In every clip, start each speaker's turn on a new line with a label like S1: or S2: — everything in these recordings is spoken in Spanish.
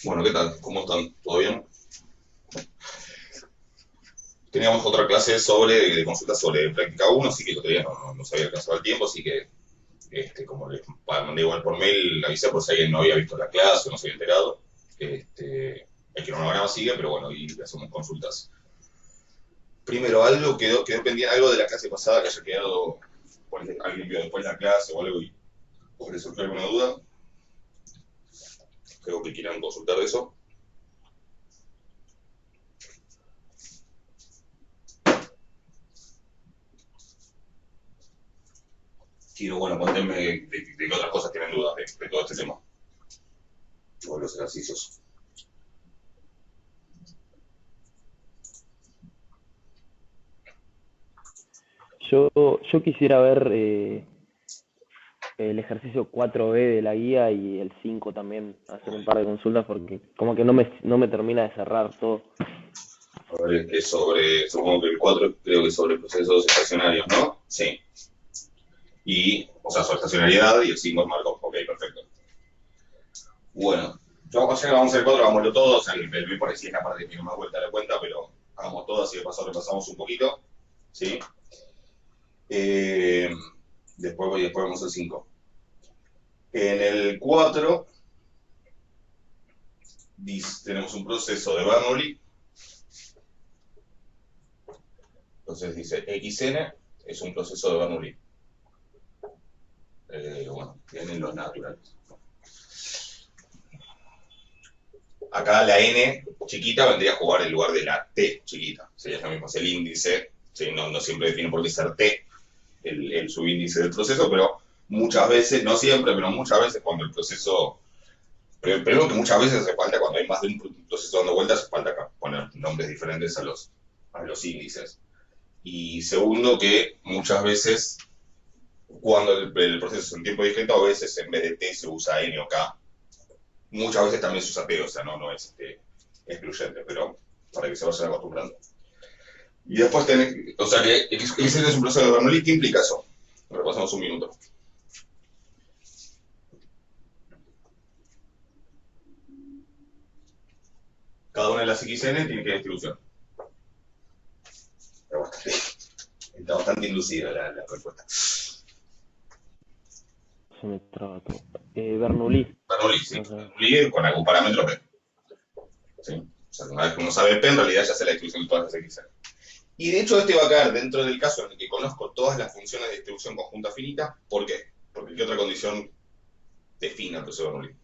S1: Bueno, ¿qué tal? ¿Cómo están? ¿Todo bien? Teníamos otra clase de consultas sobre práctica uno, así que todavía no se había alcanzado el tiempo, así que como les mandé igual por mail, le avisé por si alguien no había visto la clase o no se había enterado. El cronograma sigue, pero bueno, y hacemos consultas. Primero, algo quedó pendiente, algo de la clase pasada que haya quedado, alguien vio después la clase o algo y por eso surgió alguna duda. Creo que quieran consultar de eso. Quiero, bueno, contenme de qué otras cosas tienen dudas de todo este tema, o los ejercicios.
S2: Yo quisiera ver el ejercicio 4B de la guía y el 5 también, hacer un par de consultas porque como que no me termina de cerrar todo.
S1: A ver, es supongo que el 4 creo que es sobre procesos estacionarios, ¿no? Sí. Y, o sea, sobre estacionalidad y el 5 es Markov. Ok, perfecto. Bueno, ya que vamos a el 4, hagámoslo todo. O sea, el B por ahí sí es la parte que no me da vuelta a la cuenta, pero hagamos todo, así de paso repasamos un poquito. ¿Sí? Eh, después vamos al 5. En el 4 tenemos un proceso de Bernoulli. Entonces dice XN es un proceso de Bernoulli. Bueno, tienen los naturales. Acá la N chiquita vendría a jugar en lugar de la T chiquita. Sería lo mismo, es el índice. ¿Sí? No siempre define por qué ser T el subíndice del proceso, pero muchas veces, no siempre, pero muchas veces cuando el proceso. Primero que muchas veces hace falta, cuando hay más de un proceso dando vueltas, hace falta poner nombres diferentes a los índices. Y segundo, que muchas veces, cuando el proceso es en tiempo discreto, a veces en vez de T se usa N o K. Muchas veces también se usa T, o sea, no es excluyente, pero para que se vayan acostumbrando. Y después tenés, o sea que ese es un proceso de Bernoulli. ¿Qué implica eso? Repasamos un minuto. Cada una de las XN tiene que ir distribución. Está bastante inducida la respuesta.
S2: Se me traba todo. Bernoulli,
S1: Bernoulli, sí.
S2: no sé.
S1: Bernoulli con algún parámetro P. ¿Sí? O sea, una vez que uno sabe P, en realidad ya hace la distribución de todas las XN. Y de hecho este va a caer dentro del caso en el que conozco todas las funciones de distribución conjunta finita. ¿Por qué? Porque ¿qué otra condición define el proceso de Bernoulli?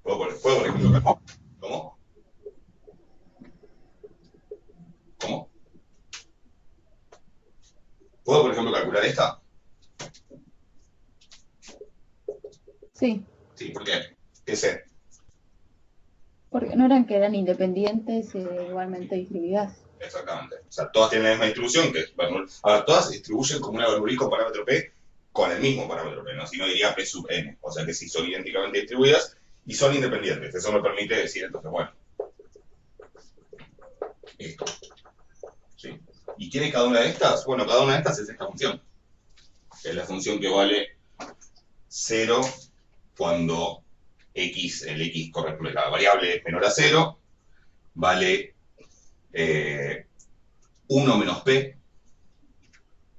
S1: ¿Puedo por ejemplo, ¿cómo? ¿Cómo? ¿Puedo, por ejemplo, calcular esta?
S3: Sí,
S1: Sí, ¿por qué? ¿Qué sé?
S3: porque no eran que eran independientes e igualmente distribuidas.
S1: Exactamente. O sea, todas tienen la misma distribución, que es Bernoulli. A ver, todas se distribuyen como una Bernoulli con parámetro P, con el mismo parámetro P, ¿no? Si no diría P sub n. O sea que sí son idénticamente distribuidas y son independientes. Eso me permite decir entonces, bueno, esto. ¿Sí? ¿Y quién es cada una de estas? Bueno, cada una de estas es esta función. Es la función que vale 0 cuando el x corresponde, la variable es menor a 0, vale 1 menos p,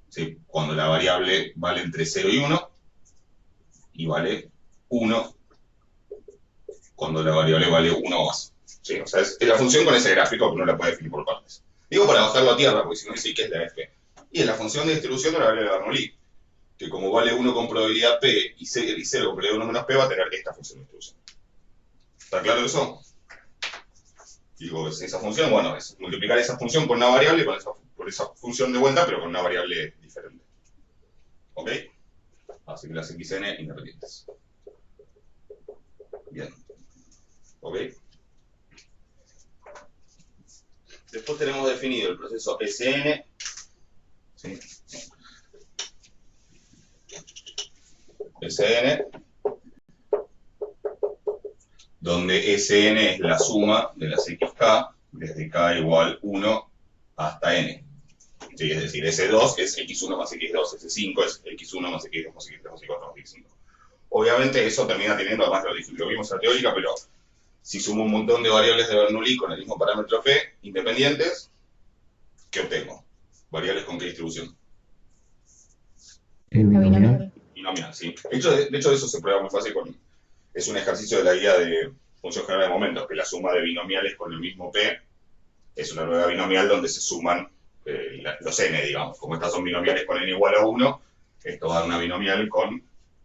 S1: ¿sí? Cuando la variable vale entre 0 y 1, y vale 1 cuando la variable vale 1 o más. ¿Sí? O sea, es la función con ese gráfico que uno la puede definir por partes. Digo para bajarlo a tierra, porque si no, sí que es la f. Y es la función de distribución de la variable de Bernoulli, que como vale 1 con probabilidad p y 0 con probabilidad 1 menos p, va a tener esta función de distribución. ¿Está claro eso? Digo, es esa función, bueno, es multiplicar esa función con una variable, con esa función de vuelta, pero con una variable diferente. ¿Ok? Así que las xn independientes. Bien. ¿Ok? Después tenemos definido el proceso Sn. ¿Sí? Sn, donde Sn es la suma de las xk desde k igual 1 hasta n. Sí, es decir, S2 es X1 más X2, S5 es X1 más X2 más X3 más X4 más X5. Obviamente eso termina teniendo, además lo vimos en la teórica, pero si sumo un montón de variables de Bernoulli con el mismo parámetro P, independientes, ¿qué obtengo? ¿Variables con qué distribución?
S3: La binomial.
S1: Binomial, sí. De hecho, eso se prueba muy fácil es un ejercicio de la guía de función general de momentos, que la suma de binomiales con el mismo P es una nueva binomial donde se suman los n, digamos. Como estas son binomiales con n igual a 1, esto va a dar una binomial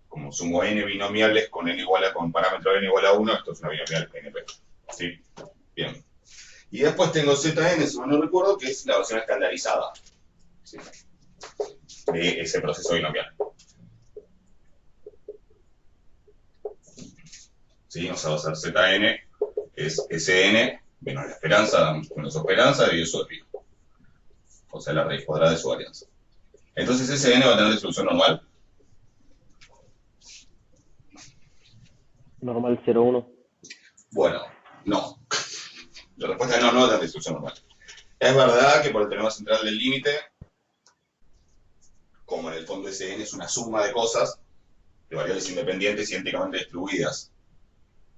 S1: como sumo n binomiales con con parámetro n igual a 1, esto es una binomial np. ¿Sí? Bien. Y después tengo zn, si mal no recuerdo, que es la versión estandarizada, ¿sí?, de ese proceso binomial. ¿Sí? O sea, va a ser zn, es Sn menos la esperanza, menos su esperanza dividido su pi. O sea, la raíz cuadrada de su varianza. Entonces, Sn va a tener distribución normal.
S2: Normal 0,1.
S1: Bueno, no. La respuesta es no, no va a tener distribución normal. Es verdad que por el teorema central del límite, como en el fondo Sn es una suma de cosas, de variables independientes idénticamente distribuidas,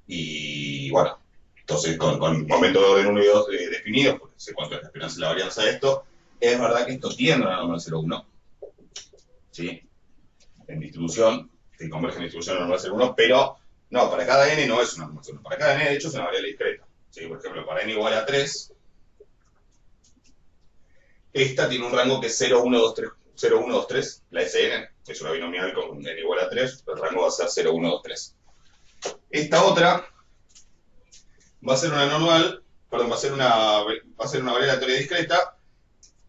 S1: y bueno, entonces con momentos de orden 1 y 2 definidos, porque sé cuánto es la esperanza y la varianza de esto, es verdad que esto tiende a una normal 0,1, ¿sí? En distribución, que converge en distribución normal 0,1, pero no, para cada n no es una normal 0,1, para cada n de hecho es una variable discreta, ¿sí? Por ejemplo, para n igual a 3, esta tiene un rango que es 0, 1, 2, 3, 0, 1, 2, 3, la Sn, es una binomial con n igual a 3, el rango va a ser 0, 1, 2, 3. Esta otra va a ser una normal, perdón, va a ser una variable aleatoria discreta,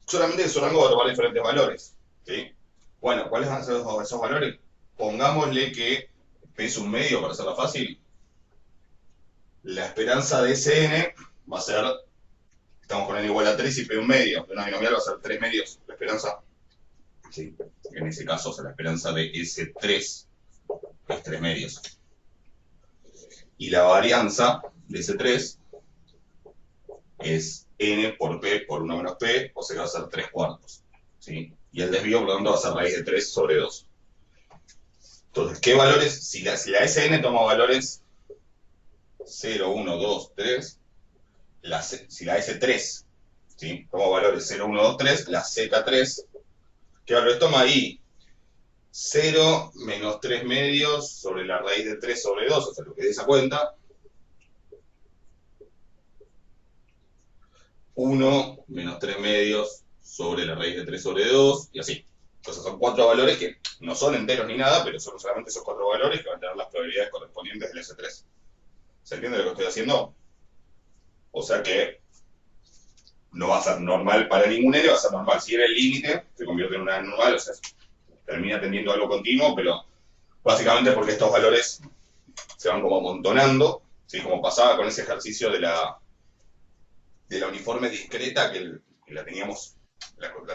S1: solamente que su rango va a tomar diferentes valores, ¿sí? Bueno, ¿cuáles van a ser esos valores? Pongámosle que P es un medio, para hacerla fácil. La esperanza de Sn va a ser, estamos con n igual a 3 y P un medio, de una binomial va a ser 3 medios, la esperanza, ¿sí? En ese caso, o sea, la esperanza de S3 es 3 medios. Y la varianza de S3 es n por p por 1 menos p, o sea que va a ser 3 cuartos, ¿sí? Y el desvío, por lo tanto, va a ser raíz de 3 sobre 2. Entonces, ¿qué valores? Si la Sn toma valores 0, 1, 2, 3, si la S3, ¿sí?, toma valores 0, 1, 2, 3, la Z3, ¿qué valores toma ahí? 0 menos 3 medios sobre la raíz de 3 sobre 2, o sea, lo que dé esa cuenta, 1 menos 3 medios sobre la raíz de 3 sobre 2, y así. Entonces son 4 valores que no son enteros ni nada, pero son solamente esos 4 valores que van a tener las probabilidades correspondientes del S3. ¿Se entiende lo que estoy haciendo? O sea que no va a ser normal para ningún n, va a ser normal. Si era el límite, se convierte en una normal, o sea, termina teniendo algo continuo, pero básicamente porque estos valores se van como amontonando, ¿sí? Como pasaba con ese ejercicio de la uniforme discreta que la teníamos,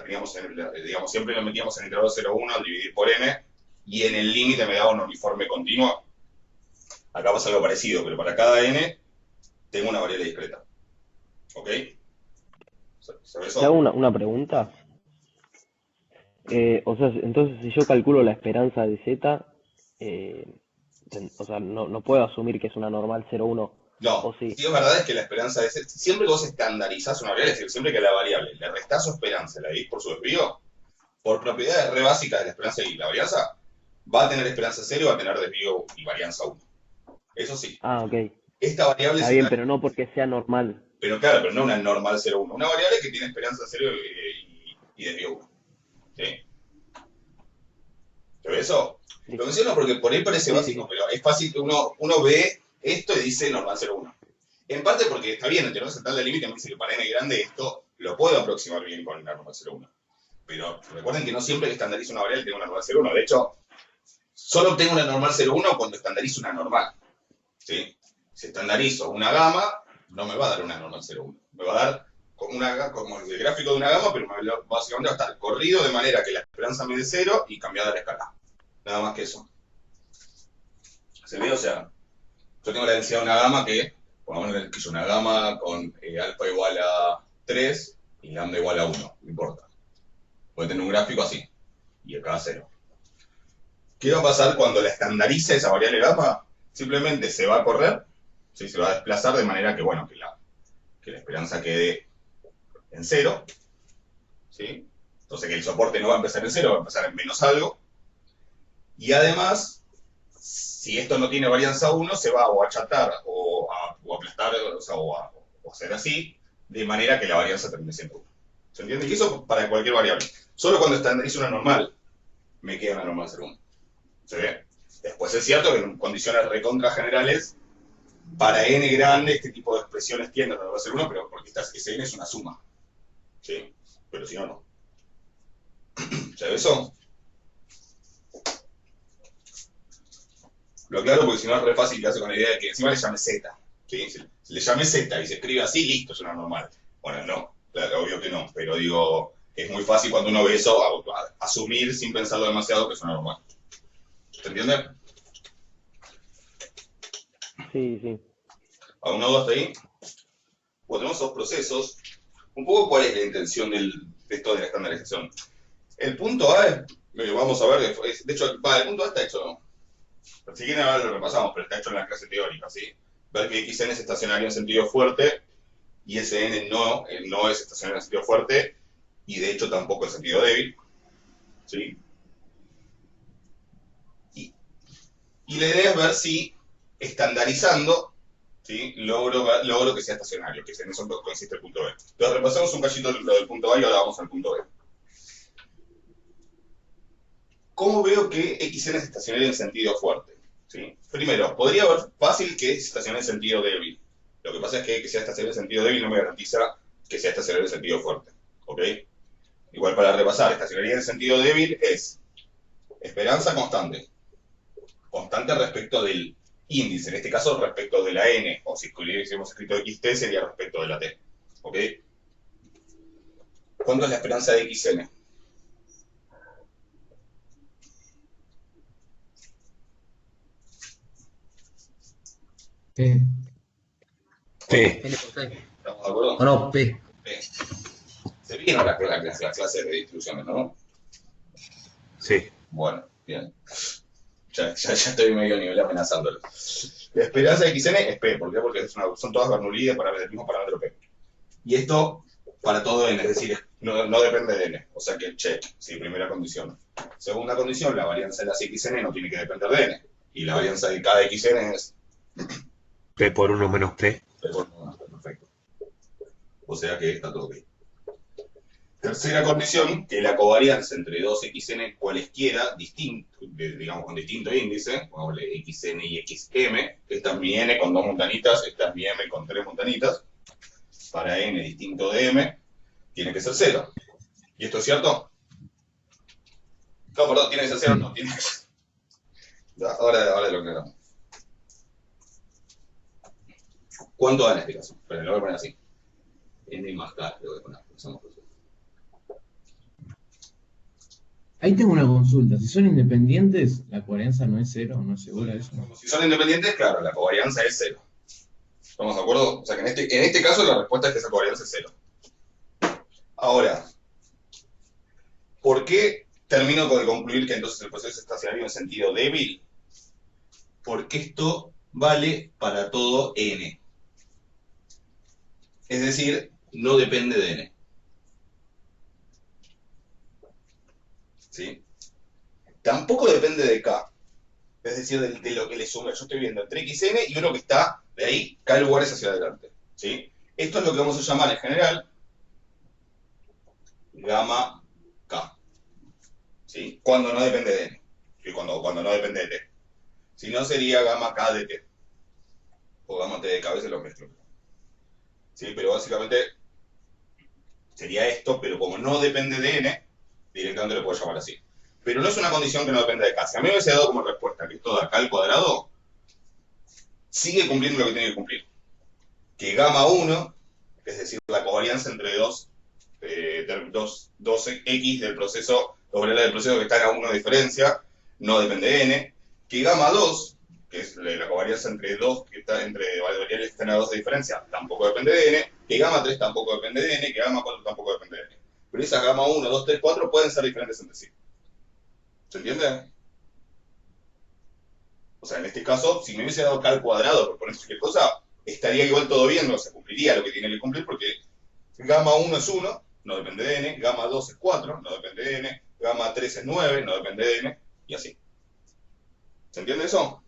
S1: digamos, siempre lo metíamos en el intervalo 0,1 al dividir por n, y en el límite me daba un uniforme continuo. Acá pasa algo parecido, pero para cada n tengo una variable discreta. ¿Ok? ¿Sabes eso?
S2: Te hago una pregunta. O sea, entonces si yo calculo la esperanza de Z, o sea, no puedo asumir que es una normal 0,1,
S1: No,
S2: o sí.
S1: sí es verdad es que la esperanza de siempre que vos estandarizás una variable, es decir, siempre que a la variable le restás su esperanza, la dividís por su desvío, por propiedades re básicas de la esperanza y la varianza, va a tener esperanza 0 y va a tener desvío y varianza 1. Eso sí.
S2: Ah, ok.
S1: Esta variable
S2: Está bien, pero no porque sea normal.
S1: Pero claro, pero no una normal 0,1. Una variable que tiene esperanza 0 y desvío 1. ¿Sí? ¿Pero eso?
S2: Sí.
S1: Lo menciono porque por ahí parece básico, pero es fácil que uno ve esto y dice normal 0,1. En parte porque está bien, el teorema central del límite me dice que para n grande esto lo puedo aproximar bien con la normal 0,1. Pero recuerden que no siempre que estandarizo una variable tengo una normal 0,1. De hecho, solo obtengo una normal 0,1 cuando estandarizo una normal. ¿Sí? Si estandarizo una gama, no me va a dar una normal 0,1. Me va a dar como el gráfico de una gama, pero básicamente va a estar corrido de manera que la esperanza me dé 0 y cambiada la escala. Nada más que eso. ¿Se ve? O sea, yo tengo la densidad de una gama que, pongamos que es una gama con alfa igual a 3 y lambda igual a 1, no importa. Puede tener un gráfico así, y acá 0. ¿Qué va a pasar cuando la estandarice esa variable gamma? Simplemente se va a correr, ¿sí? Se va a desplazar de manera que, bueno, que la esperanza quede en 0, ¿sí? Entonces que el soporte no va a empezar en 0, va a empezar en menos algo. Y además, si esto no tiene varianza 1, se va o a achatar o a aplastar, o sea, o hacer así, de manera que la varianza termine siendo 1. ¿Se entiende? Y eso para cualquier variable. Solo cuando estandarizo una normal, me queda una normal 0,1. ¿Se ve? Después es cierto que en condiciones recontra generales, para n grande, este tipo de expresiones tienden a no ser 1, pero porque ese n es una suma. ¿Sí? Pero si no, no. ¿Se ve eso? Lo aclaro porque si no es re fácil quedarse con la idea de que encima le llame z. ¿Sí? Si le llame z y se escribe así, listo, es una normal. Bueno, no, claro, obvio que no, pero digo, es muy fácil cuando uno ve eso asumir sin pensarlo demasiado que es una normal. ¿Se entiende?
S2: Sí, sí.
S1: ¿Alguna duda hasta ahí? Bueno, tenemos dos procesos. Un poco cuál es la intención de esto de la estandarización. El punto A, vamos a ver, de hecho, el punto A está hecho, si quieren ahora lo repasamos, pero está hecho en la clase teórica, ¿sí? Ver que xn es estacionario en sentido fuerte y Sn no es estacionario en sentido fuerte y de hecho tampoco en sentido débil, ¿sí? Y la idea es ver si estandarizando, ¿sí? logro que sea estacionario, que en eso consiste el punto B. Entonces repasamos un cachito lo del punto A y ahora vamos al punto B. ¿Cómo veo que xn es estacionario en sentido fuerte? ¿Sí? Primero, podría ver fácil que es estacionario en sentido débil. Lo que pasa es que sea estacionario en sentido débil no me garantiza que sea estacionario en sentido fuerte. ¿Ok? Igual para repasar, estacionario en sentido débil es esperanza constante. Constante respecto del índice, en este caso respecto de la n, o si hubiésemos escrito xt sería respecto de la t. ¿Ok? ¿Cuánto es la esperanza de xn?
S4: P.
S5: P.
S4: N por T.
S1: ¿Estamos de acuerdo?
S4: O no, P.
S1: Se viene la clase de distribuciones, ¿no?
S5: Sí.
S1: Bueno, bien. Ya estoy medio nivel amenazándolo. La esperanza de xn es p. ¿Por qué? Porque son todas Bernoulli del mismo parámetro p. Y esto para todo n, es decir, no depende de n. O sea que check, sí, primera condición. Segunda condición, la varianza de las xn no tiene que depender de n. Y la varianza de cada xn es
S5: P por 1 menos P.
S1: p por 1. Perfecto. O sea que está todo bien. Tercera condición, que la covarianza entre dos xn cualesquiera, digamos con distinto índice, pongámosle xn y xm, esta es mi n con 2 montanitas, esta es mi m con 3 montanitas, para n distinto de m, tiene que ser 0. ¿Y esto es cierto? No, perdón, tiene que ser 0, no, tiene que ser. Ahora lo aclaramos. ¿Cuánto da en este caso? Pero lo voy a poner así. N más k, lo voy a poner.
S4: Ahí tengo una consulta. Si son independientes, la covarianza no es 0, no es segura eso.
S1: Como si son independientes, claro, la covarianza es 0. ¿Estamos de acuerdo? O sea que en este caso la respuesta es que esa covarianza es 0. Ahora, ¿por qué termino de concluir que entonces el proceso es estacionario en sentido débil? Porque esto vale para todo n. Es decir, no depende de n. ¿Sí? Tampoco depende de k. Es decir, de lo que le sume. Yo estoy viendo entre xn y uno que está de ahí, k lugares hacia adelante. ¿Sí? Esto es lo que vamos a llamar en general gamma k. ¿Sí? Cuando no depende de n. ¿Sí? Cuando no depende de t. Si no sería gamma k de t. O gamma t de k, a veces lo mezclo. ¿Sí? Pero básicamente sería esto, pero como no depende de n, directamente lo puedo llamar así. Pero no es una condición que no dependa de k. Si a mí me hubiese dado como respuesta que esto de acá al cuadrado, sigue cumpliendo lo que tiene que cumplir. Que gamma 1, es decir, la covarianza entre dos x del proceso, del proceso que están a 1 de diferencia, no depende de n. Que gamma 2, que es la covarianza entre variables que están a 2 de diferencia, tampoco depende de n. Que gamma 3 tampoco depende de n. Que gamma 4 tampoco depende de n. pero esas gamma 1, 2, 3, 4 pueden ser diferentes entre sí. ¿Se entiende? O sea, en este caso, si me hubiese dado k al cuadrado, por poner cualquier cosa, estaría igual todo bien, no se cumpliría lo que tiene que cumplir, porque gamma 1 es 1, no depende de n, gamma 2 es 4, no depende de n, gamma 3 es 9, no depende de n, y así. ¿Se entiende eso?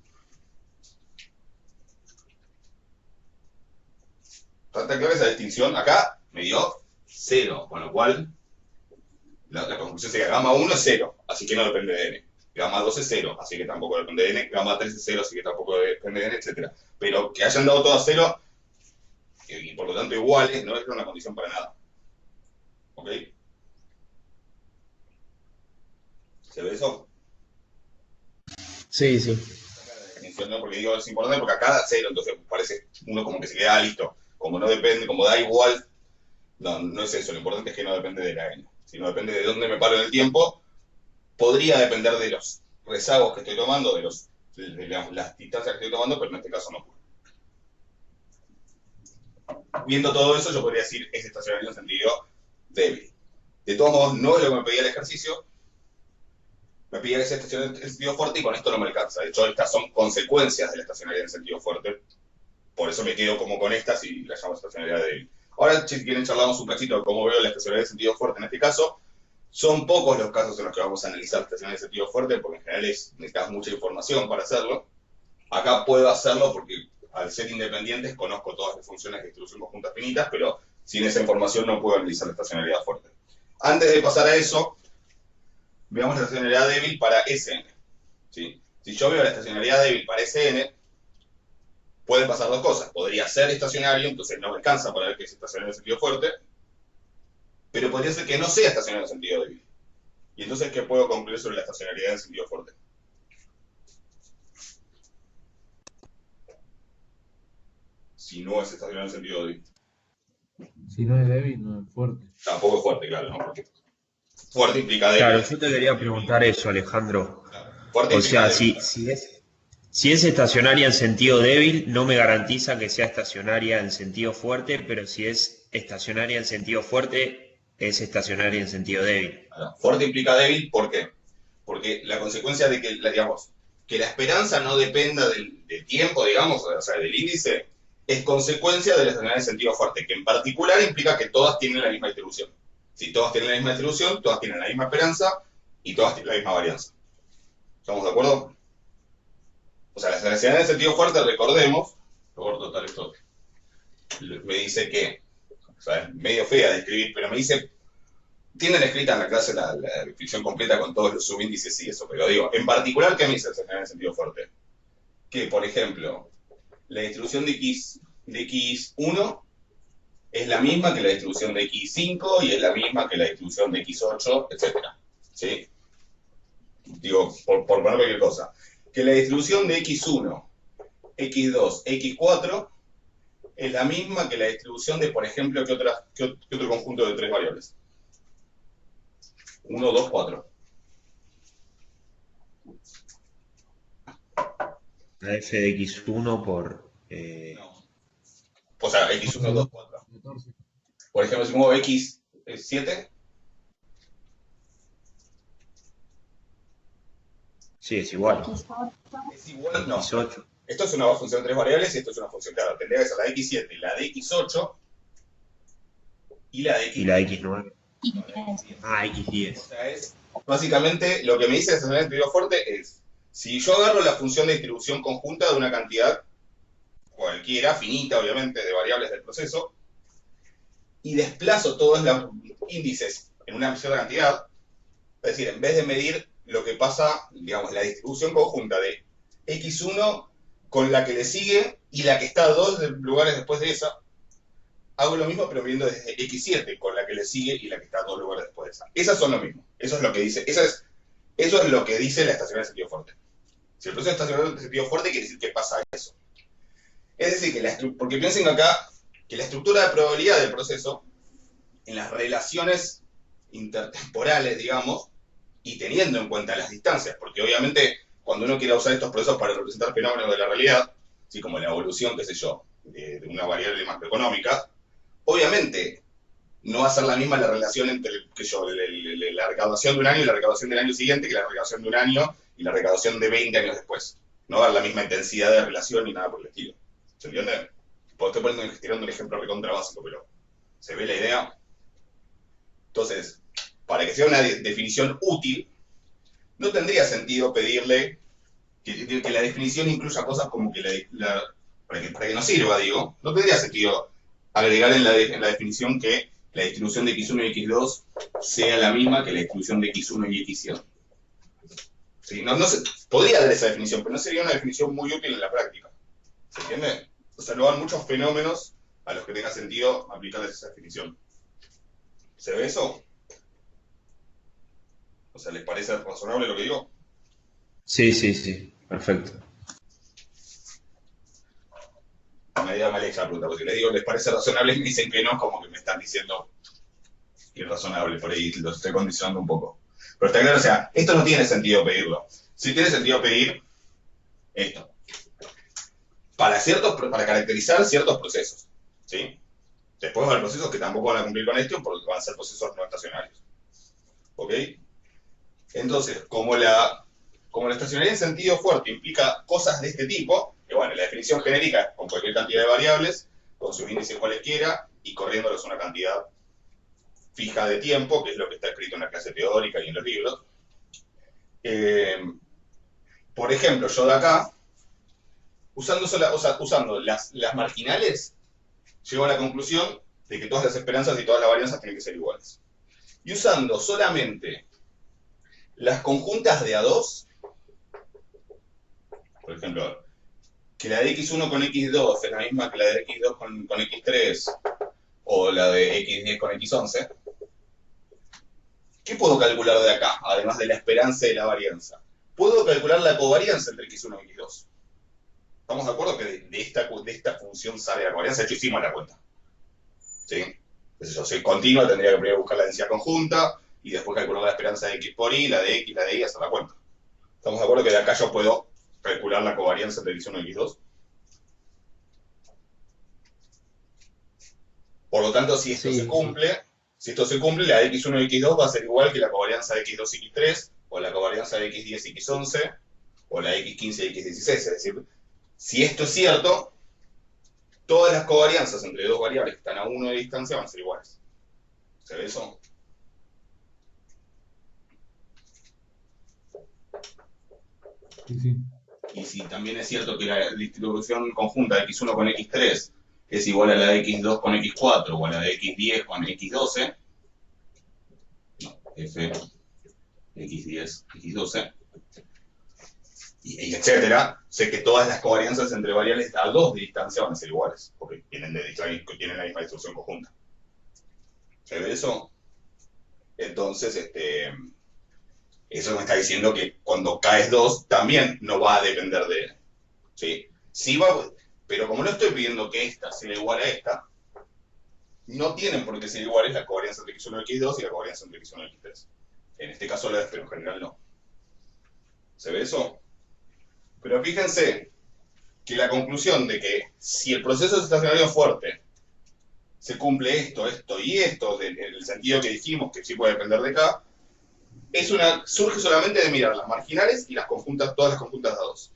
S1: ¿Está clara esa distinción? Acá me dio 0, con lo cual la conclusión sería gamma 1 es 0, así que no depende de n. Gamma 2 es 0, así que tampoco depende de n. Gamma 3 es 0, así que tampoco depende de n, etc. Pero que hayan dado todas 0, y por lo tanto iguales, no es una condición para nada. ¿Ok? ¿Se ve eso?
S4: Sí, sí.
S1: ¿No? Porque digo, es importante porque acá da 0, entonces parece uno como que se queda listo. Como no depende, como da igual, no es eso. Lo importante es que no depende de la n. Si no depende de dónde me paro en el tiempo, podría depender de los rezagos que estoy tomando, de las distancias que estoy tomando, pero en este caso no ocurre. Viendo todo eso, yo podría decir es estacionario en sentido débil. De todos modos, no es lo que me pedía el ejercicio. Me pedía que sea estacionario en sentido fuerte y con esto no me alcanza. De hecho, estas son consecuencias de la estacionalidad en sentido fuerte. Por eso me quedo como con estas y las llamo estacionalidad débil. Ahora, si quieren, charlamos un cachito de cómo veo la estacionalidad en sentido fuerte en este caso. Son pocos los casos en los que vamos a analizar estacionalidad en sentido fuerte, porque en general necesitas mucha información para hacerlo. Acá puedo hacerlo porque al ser independientes conozco todas las funciones de distribución conjunta finitas, pero sin esa información no puedo analizar la estacionalidad fuerte. Antes de pasar a eso, veamos la estacionalidad débil para Sn. ¿Sí? Si yo veo la estacionalidad débil para Sn, pueden pasar dos cosas. Podría ser estacionario, entonces no me alcanza para ver que es estacionario en sentido fuerte, pero podría ser que no sea estacionario en sentido débil. Y entonces, ¿qué puedo concluir sobre la estacionalidad en sentido fuerte? Si no es estacionario en sentido débil.
S4: Si no es débil, no es fuerte.
S1: Tampoco es fuerte, claro, ¿no? Porque fuerte implica débil.
S5: Claro, yo te quería preguntar eso, Alejandro.
S1: Fuerte
S5: O
S1: implica
S5: sea,
S1: débil.
S5: si es estacionaria en sentido débil, no me garantiza que sea estacionaria en sentido fuerte, pero si es estacionaria en sentido fuerte, es estacionaria en sentido débil.
S1: Fuerte implica débil, ¿por qué? Porque la consecuencia de que, digamos, que la esperanza no dependa del tiempo, digamos, o sea, del índice, es consecuencia de la estacionalidad en sentido fuerte, que en particular implica que todas tienen la misma distribución. Si todas tienen la misma distribución, todas tienen la misma esperanza y todas tienen la misma varianza. ¿Estamos de acuerdo? O sea, la estacionalidad en sentido fuerte, recordemos, por total esto me dice que, o sea, es medio fea de escribir, pero me dice, tienen escrita en la clase la descripción completa con todos los subíndices y eso, pero digo, en particular, ¿qué me dice la estacionalidad en sentido fuerte? Que, por ejemplo, la distribución de x1 es la misma que la distribución de x5 y es la misma que la distribución de x8, etc. ¿Sí? Digo, por poner cualquier cosa. Que la distribución de x1, x2, x4 es la misma que la distribución de, por ejemplo, ¿qué otro conjunto de tres variables? 1, 2, 4.
S5: La f de x1 por...
S1: No. O sea, x1, 2, 4.
S4: 14.
S1: Por ejemplo, si muevo x7,
S5: Sí, es igual.
S1: es igual, no.
S5: x8.
S1: Esto es una función de tres variables y esto es una función, claro, tendría que ser la de x7, la de x8 y la de x.
S5: Y la x9. Ah,
S1: O
S5: x10.
S1: sea, es básicamente lo que me dice la estacionalidad en sentido fuerte es, si yo agarro la función de distribución conjunta de una cantidad cualquiera, finita obviamente, de variables del proceso, y desplazo todos los índices en una cierta cantidad, es decir, en vez de medir lo que pasa, digamos, la distribución conjunta de x1 con la que le sigue y la que está 2 lugares después de esa, hago lo mismo pero viendo desde x7 con la que le sigue y la que está 2 lugares después de esa. Esas son lo mismo. Eso es lo que dice, eso es lo que dice la estacionalidad en sentido fuerte. Si el proceso es estacionario en sentido fuerte, quiere decir que pasa eso. Es decir, porque piensen acá que la estructura de probabilidad del proceso, en las relaciones intertemporales, digamos, y teniendo en cuenta las distancias, porque obviamente cuando uno quiere usar estos procesos para representar fenómenos de la realidad, así como la evolución, qué sé yo, de una variable macroeconómica, obviamente no va a ser la misma la relación entre, la recaudación de un año y la recaudación del año siguiente que la recaudación de un año y la recaudación de 20 años después. No va a haber la misma intensidad de relación ni nada por el estilo. ¿Se entiende? Pues estoy tirando un ejemplo recontra básico, pero ¿se ve la idea? Entonces, para que sea una definición útil, no tendría sentido pedirle que la definición incluya cosas como que para que nos sirva, digo, no tendría sentido agregar en la definición que la distribución de x1 y x2 sea la misma que la distribución de x1 y x100. ¿Sí? No podría dar esa definición, pero no sería una definición muy útil en la práctica. ¿Se entiende? O sea, no van muchos fenómenos a los que tenga sentido aplicarles esa definición. ¿Se ve eso? O sea, ¿les parece razonable lo que digo?
S5: Sí, sí, sí, perfecto.
S1: Me da mal hecha la pregunta, porque les digo, ¿les parece razonable? Y me dicen que no, como que me están diciendo irrazonable, por ahí los estoy condicionando un poco. Pero está claro, o sea, esto no tiene sentido pedirlo. Sí tiene sentido pedir esto. Para caracterizar ciertos procesos, ¿sí? Después va a haber procesos que tampoco van a cumplir con esto porque van a ser procesos no estacionarios. ¿Ok? Entonces, como la estacionalidad en sentido fuerte implica cosas de este tipo, que bueno, la definición genérica es con cualquier cantidad de variables, con sus índices cualesquiera, y corriéndolos una cantidad fija de tiempo, que es lo que está escrito en la clase teórica y en los libros. Por ejemplo, yo de acá, usando las marginales, llego a la conclusión de que todas las esperanzas y todas las varianzas tienen que ser iguales. Y usando solamente las conjuntas de A2, por ejemplo, que la de x1 con x2 es la misma que la de x2 con x3, o la de x10 con x11, ¿qué puedo calcular de acá, además de la esperanza y la varianza? Puedo calcular la covarianza entre x1 y x2. ¿Estamos de acuerdo que de esta función sale la covarianza? De hecho, hicimos la cuenta. ¿Sí? Entonces, yo soy continua, tendría que primero buscar la densidad conjunta y después calcular la esperanza de x por y, la de x, la de y, hacer la cuenta. ¿Estamos de acuerdo que de acá yo puedo calcular la covarianza entre x1 y x2? Por lo tanto, si esto se cumple, la de x1 y x2 va a ser igual que la covarianza de x2 y x3, o la covarianza de x10 y x11, o la de x15 y x16. Es decir, si esto es cierto, todas las covarianzas entre dos variables que están a 1 de distancia van a ser iguales. ¿Se ve eso?
S4: Sí.
S1: Y si también es cierto que la distribución conjunta de x1 con x3 es igual a la de x2 con x4 o a la de x10 con x12, no, f, x10, x12, y etcétera, sé que todas las covarianzas entre variables a 2 de distancia van a ser iguales, porque tienen la misma distribución conjunta. ¿Se ve eso? Entonces, eso me está diciendo que cuando caes 2 también no va a depender de... ¿Sí? Sí va, pero como no estoy pidiendo que esta sea igual a esta, no tienen por qué ser iguales la covarianza entre x1 y x2 y la covarianza entre x1 y x3. En este caso la es, pero en general no. ¿Se ve eso? Pero fíjense que la conclusión de que si el proceso es estacionario fuerte se cumple esto, esto y esto, en el sentido que dijimos que sí puede depender de acá, surge solamente de mirar las marginales y las conjuntas, todas las conjuntas de A2.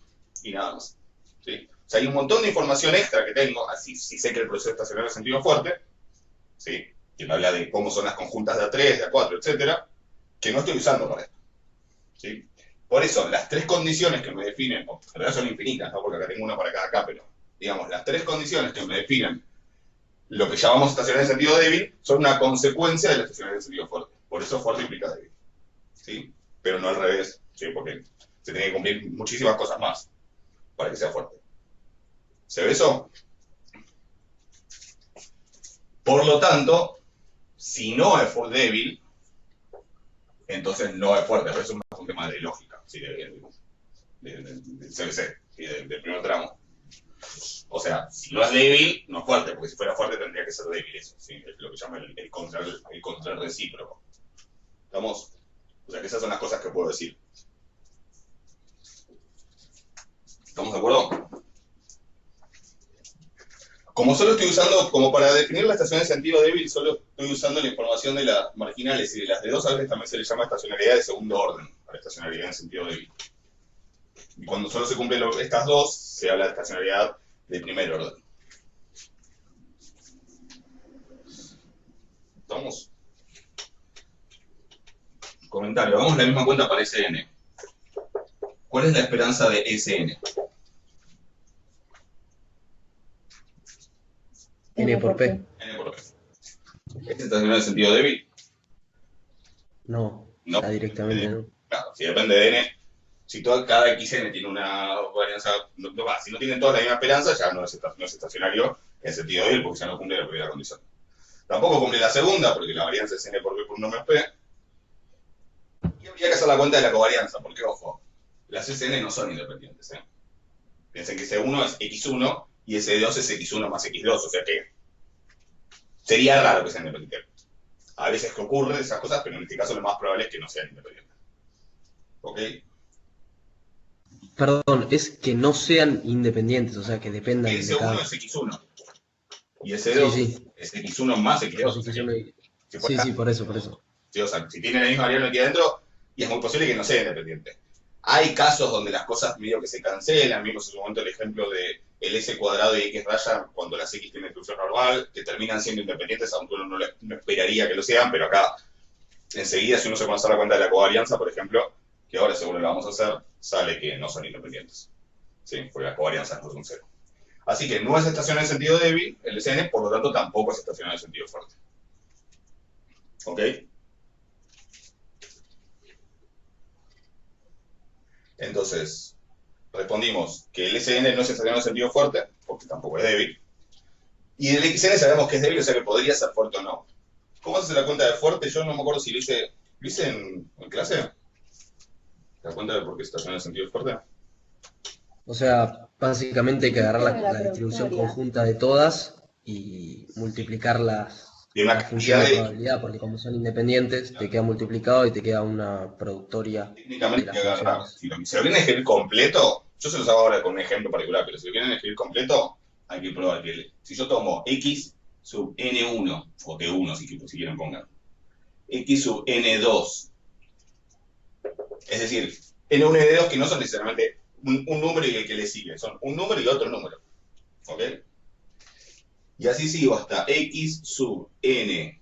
S1: Y nada más. ¿Sí? O sea, hay un montón de información extra que tengo, así si sé que el proceso estacionario es sentido fuerte, ¿sí? Que me habla de cómo son las conjuntas de A3, de A4, etcétera, que no estoy usando para esto. ¿Sí? Por eso, las tres condiciones que me definen, en realidad son infinitas, ¿no? Porque acá tengo una para cada acá, pero digamos, las tres condiciones que me definen lo que llamamos estacionario en sentido débil son una consecuencia de la estacionario en sentido fuerte. Por eso fuerte implica débil. ¿Sí? Pero no al revés, ¿sí? Porque se tienen que cumplir muchísimas cosas más para que sea fuerte. ¿Se ve eso? Por lo tanto, si no es débil, entonces no es fuerte. Pero eso es un tema de lógica, ¿sí? del CBC, ¿sí? del primer tramo. O sea, si no es débil, no es fuerte, porque si fuera fuerte tendría que ser débil eso, ¿sí? Es lo que llama el contrarrecíproco. ¿Estamos? O sea, que esas son las cosas que puedo decir. ¿Estamos de acuerdo? Como solo estoy usando, como para definir la estación de sentido débil, solo estoy usando la información de las marginales y de las de dos, a veces también se le llama estacionariedad de segundo orden, para estacionariedad en sentido débil. Y cuando solo se cumplen estas dos, se habla de estacionariedad de primer orden. ¿Estamos? Comentario, hagamos la misma cuenta para Sn. ¿Cuál es la esperanza de Sn?
S2: N por P.
S1: N por P. ¿Es estacionario de sentido débil?
S2: No,
S1: No.
S2: ya directamente no.
S1: Claro, si depende de n, si cada xn tiene una varianza, si no tienen todas la misma esperanza, ya no es estacionario en sentido débil porque ya no cumple la primera condición. Tampoco cumple la segunda porque la varianza es n por p por 1 menos p. Y habría que hacer la cuenta de la covarianza, porque ojo, las Sn no son independientes. Piensen que S1 es x1 y S2 es x1 más x2, o sea que sería raro que sean independientes. A veces que ocurren esas cosas, pero en este caso lo más probable es que no sean independientes. ¿Ok?
S2: Perdón, es que no sean independientes, o sea, que dependan de
S1: S1
S2: cada...
S1: es x1 y S2
S2: Sí.
S1: es x1 más x2.
S2: Sí,
S1: O sea
S2: sí,
S1: que, si
S2: sí,
S1: fuera-
S2: sí, por eso.
S1: sí, o sea, si tienen la misma variable aquí adentro, y es muy posible que no sea independiente. Hay casos donde las cosas medio que se cancelan, vimos en su momento el ejemplo de el s cuadrado y x raya cuando las x tienen distribución normal, que terminan siendo independientes, aunque uno no esperaría que lo sean, pero acá, enseguida, si uno se pone a hacer la cuenta de la covarianza, por ejemplo, que ahora seguro lo vamos a hacer, sale que no son independientes. ¿Sí? Porque las covarianzas no son cero. Así que no es estacionario en sentido débil, el Sn, por lo tanto tampoco es estacionario en sentido fuerte. ¿Ok? Entonces, respondimos que el Sn no es estacionario en sentido fuerte, porque tampoco es débil. Y el Xn sabemos que es débil, o sea que podría ser fuerte o no. ¿Cómo se hace la cuenta de fuerte? Yo no me acuerdo si lo hice en clase. ¿Te das cuenta de por qué es estacionario en sentido fuerte?
S2: O sea, básicamente hay que agarrar
S3: Pero
S2: la distribución conjunta de todas y multiplicar
S1: De una
S2: la función de
S1: cantidad de
S2: probabilidad, porque como son independientes, te queda multiplicado y te queda una productoria de
S1: técnicamente
S2: las
S1: hay que agarrar.
S2: funciones.
S1: Si lo quieren escribir completo, yo se los hago ahora con un ejemplo particular, pero si lo quieren escribir completo, hay que probar que si yo tomo x sub n1, o t1 si quieren pongan, x sub n2, es decir, n1 y n2 que no son necesariamente un número y el que le sigue, son un número y otro número. ¿Ok? Y así sigo hasta x sub n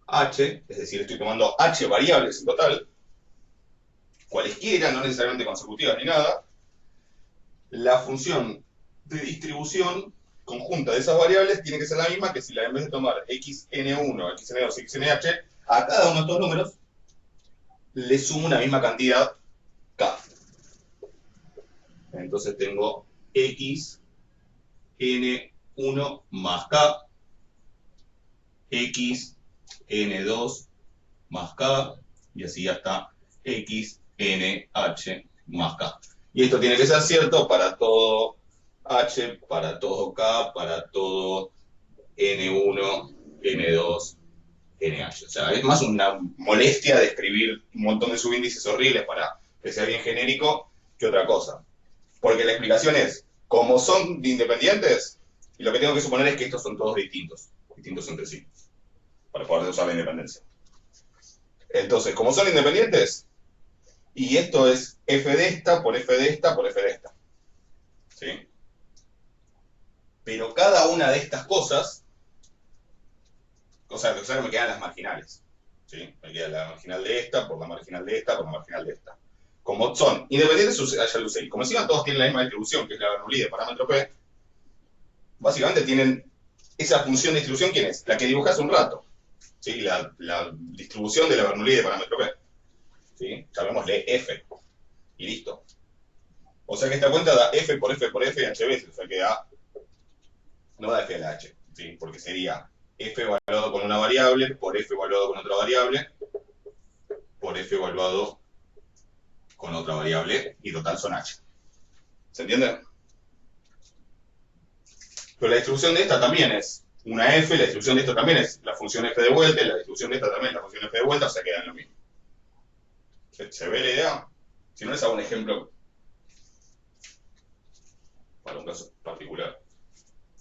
S1: h, es decir, estoy tomando h variables en total, cualesquiera, no necesariamente consecutivas ni nada, la función de distribución conjunta de esas variables tiene que ser la misma que si en vez de tomar xn1, xn2, xnh, a cada uno de estos números le sumo una misma cantidad k. Entonces tengo x n1 más k, x n2 más k, y así hasta x nh más k. Y esto tiene que ser cierto para todo h, para todo k, para todo n1, n2, nh. O sea, es más una molestia de escribir un montón de subíndices horribles para que sea bien genérico que otra cosa. Porque la explicación es, como son independientes, y lo que tengo que suponer es que estos son todos distintos entre sí, para poder usar la independencia. Entonces, como son independientes, y esto es f de esta por f de esta por f de esta. ¿Sí? Pero cada una de estas cosas, o sea, me quedan las marginales. ¿Sí? Me queda la marginal de esta por la marginal de esta por la marginal de esta. Como son independientes, ya lo usé. Y como encima todos tienen la misma distribución, que es la Bernoulli de parámetro P, básicamente tienen esa función de distribución, ¿quién es? La que dibujé hace un rato. ¿Sí? La distribución de la Bernoulli de parámetro P. ¿Sí? Llamémosle f. Y listo. O sea que esta cuenta da f por f por f y h veces. O sea que da, no da f a la h. ¿Sí? Porque sería f evaluado con una variable, por f evaluado con otra variable, por f evaluado con otra variable, y total son h. ¿Se entiende? Pero la distribución de esta también es una f, la distribución de esta también es la función f de vuelta, y la distribución de esta también es la función f de vuelta, o sea quedan lo mismo. ¿Se ve la idea? Si no, les hago un ejemplo para un caso particular.